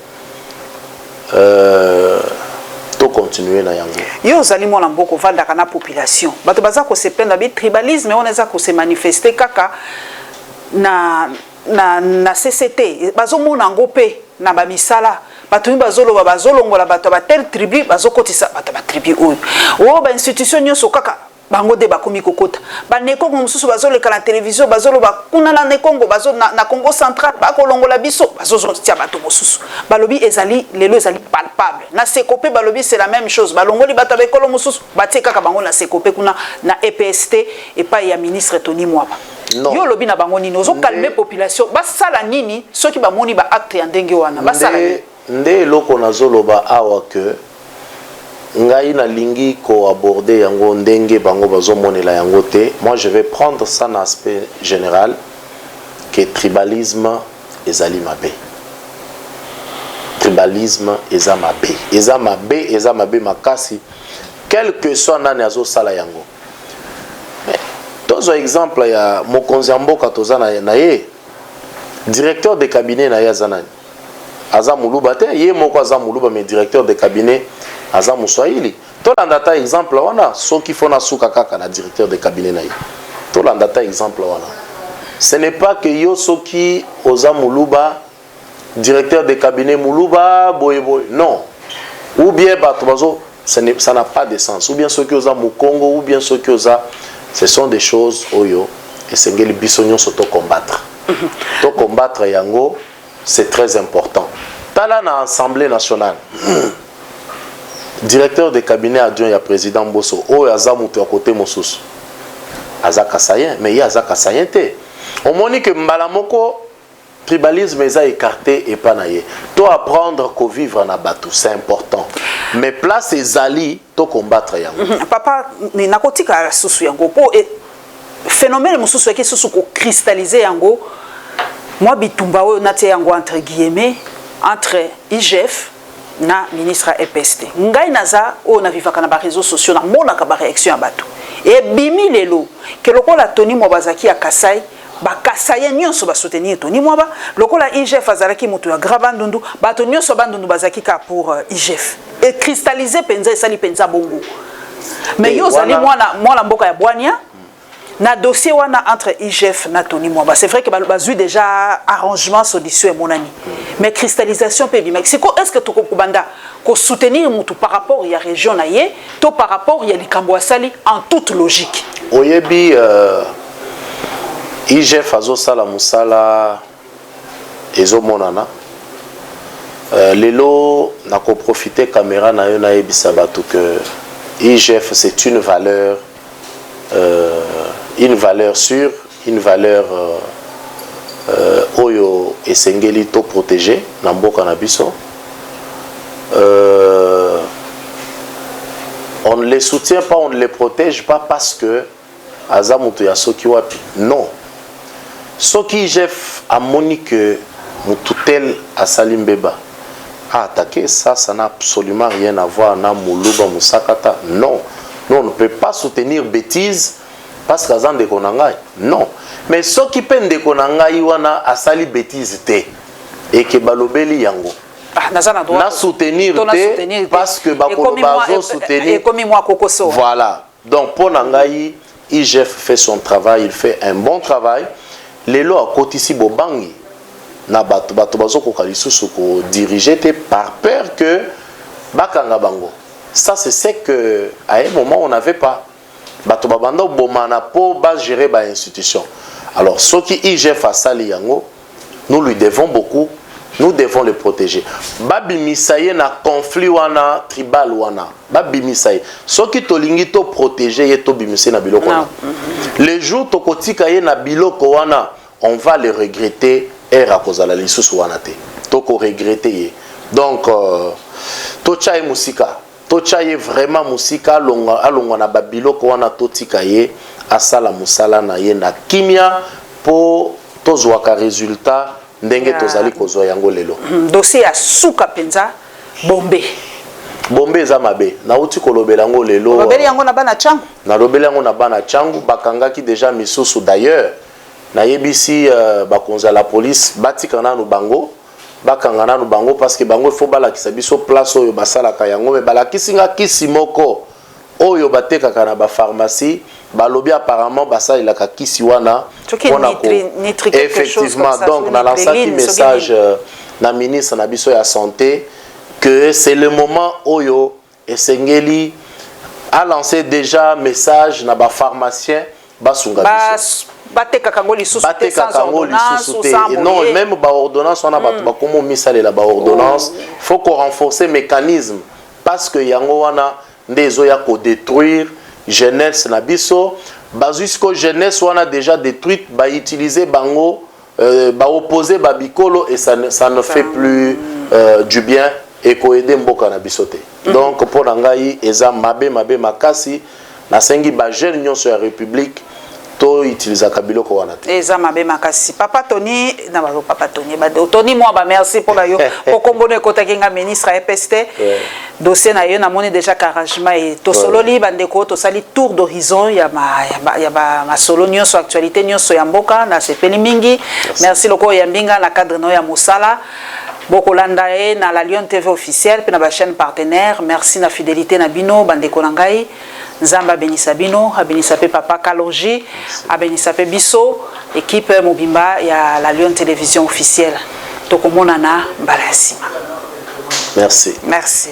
to continuer na yango. Yo zali mona mboko vanda kana population. Bato baza ko se plaindre bi tribalisme on eza ko se manifester kaka na CCT. Bazo mona ngope na ba misala. Bato bazolo bazolongola bato ba tel tribu bazokotisa bato ba tribu oyo. O ba institution nyonso kaka bango de bakomi kokota ba nekongo mususu bazoleka na télévision bazoloba kuna na nekongo bazo na Congo central bakolongola biso bazozo tia bato mususu balobi ezali lelo ezali palpable na sekopé balobi c'est la même chose balongoli bato bekolo mususu batie kaka bango na sekopé kuna na EPST et pas ya ministre Tony Mwaba yo lobi na bango nini ozo calmer population basala nini soki ba moni ba acte ya ndenge wana basala nde loko nazoloba awa que ngai na lingi ko aborder yango ndenge bango bazomonela yango te. Moi je vais prendre ça en aspect général que tribalisme ezali mabe. Tribalisme eza mabe. Eza mabe makasi quel que soit nani azo sala yango. Mais tozo exemple ya mokonzi mboka tozana na ye directeur de cabinet na ya zanani. Aza muluba te ye moko aza muluba mais directeur de cabinet aza muswahili. Tolandata exemple wana soki fona suka kaka na directeur de cabinet na ye. Tolandata exemple wana. Ce n'est pas que yo soki oza muluba directeur de cabinet muluba boye boye non. Ou bien batobazo ça n'a pas de sens. Ou bien soki oza mukongo ou bien soki oza ce sont des choses oyo et sengeli bisonyo soto combattre. To combattre yango c'est très important. Tala na Assemblée nationale. Directeur de cabinet adjoint ya président Bosso. O aza mutu à côté mosusu. Aza kasayen, mais il aza kasayen te. On moni que mbalamoko tribalisme eza écarté et pas naie. To apprendre qu'au vivre na batou, c'est important. Mais place ezali to combattre yango. Papa ni nakotika susu yango po phénomène mosusu ki susu ko cristalliser yango. Moi bitumba oyo natie yango entre guillemets entre IGF na ministre EPST. Ngai naza o na vivaka na ba réseaux sociaux na mona ka ba réaction ya bato. Et bimi lelo ke lokola Tony Mwabazaki ya Kasai ba Kasai nyonso ba soutenir Tony Mwaba lokola IGF azalaki moto ya Grabandundu ba Tony nyonso bandundu bazaki ka pour IGF. Et cristalliser penza esali penza bongo. Mais yo zali mwana mboka ya Bwania na dossier wana entre IGF na Tony Mwaba. C'est vrai que bazui déjà arrangement solution et mon ami. Mais cristallisation peut bien. C'est quoi est-ce que tu banda ko soutenir mutu par rapport à la région naie, to par rapport à likambo asali en toute logique. Oyebi IGF azo sala musala ezo monana. Lelo na ko profiter caméra na yo na yebisa batu que IGF c'est une valeur sûre, une valeur oyo esengeli to protéger na mboka na biso. On ne les soutient pas, on ne les protège pas parce que azamutu ya soki wapi. Non. Soki IGF a moni que mututel a salimbeba a attaqué, ça n'a absolument rien à voir na muluba musakata. Non. Non, on ne peut pas soutenir bêtises parce qu'azan de konangai. Non. Mais ceux qui peuvent de konangai wana asali bêtises te et que balobeli yango. Na soutenir te parce que bakolobazo soutenir. Voilà. Donc pour nangai, IGF fait son travail, il fait un bon travail. Lelo a kotisi bobangi na bato bazo ko kalisusu ko diriger te par peur que bakanga bango. Ça c'est ce que à un moment on n'avait pas. Bato babando bomana po ba gérer ba institution. Alors ceux qui IGF a sali yango, nous lui devons beaucoup, nous devons le protéger. Babi misaye na conflit wana tribal wana. Babi misaye. Ceux qui tolingi to protéger et to bimise na biloko wana. Les jours to kotika ye na biloko wana, on va le regretter et rakozala lisusu wana te. To ko regretter ye. Donc to chaye musika. Tochaye vraiment musika alonga na babiloko wana totika ye asala musala na ye na kimia po tozwaka résultat ndenge tozali kozwa yango lelo. Dossier ya suka penza bombe. Bombe za mabe na uti kolobela yango lelo. Lobeli yango na bana changu. Na lobeli yango na bana changu bakangaki déjà misusu d'ailleurs. Na yebisi bakonza la police batika na no bango. Bakangana no bango parce que bango faut balakisa biso place oyo basala ka yango me balakisinga kisi moko oyo batekaka na ba pharmacie balobi apparemment basala la kisi wana effectivement donc na lancaki message na ministre na biso ya santé que c'est le moment oyo esengeli a lancé déjà message na ba pharmacien basunga biso bateka kango lisusu te sans ordonnance ou sans non même ba ordonnance on a ba comment misale la ba ordonnance faut qu'on renforcer mécanisme parce que yango wana ndezo ya ko détruire jeunesse na biso bazusko jeunesse wana déjà détruite ba utiliser bango ba opposer ba bikolo et ça ne fait plus du bien ekoede mboka na biso te. Donc pour ngai eza mabe makasi na sengi ba jeune nyonso ya république to utiliser kabiloko wana te. Eza mabe makasi. Papa Tony na ba Papa Tony ba Tony moi ba merci pour la yo pour kombono kota kinga ministre EPST. Dossier na yo na moni déjà caragement et to solo li bandeko to sali tour d'horizon ya ma solo nyonso actualité nyonso ya mboka na sepeli mingi. Merci loko ya mbinga na cadre no ya Mosala. Bokolanda e na la Lyon TV officielle pe na ba chaîne partenaire. Merci na fidélité na bino bandeko na ngai. Nzamba benisa bino, abenisa pe papa Kalonji, abenisa pe biso, équipe Mobimba ya la Lyon Télévision officielle. Tokomona na mbala ya sima. Merci. Merci.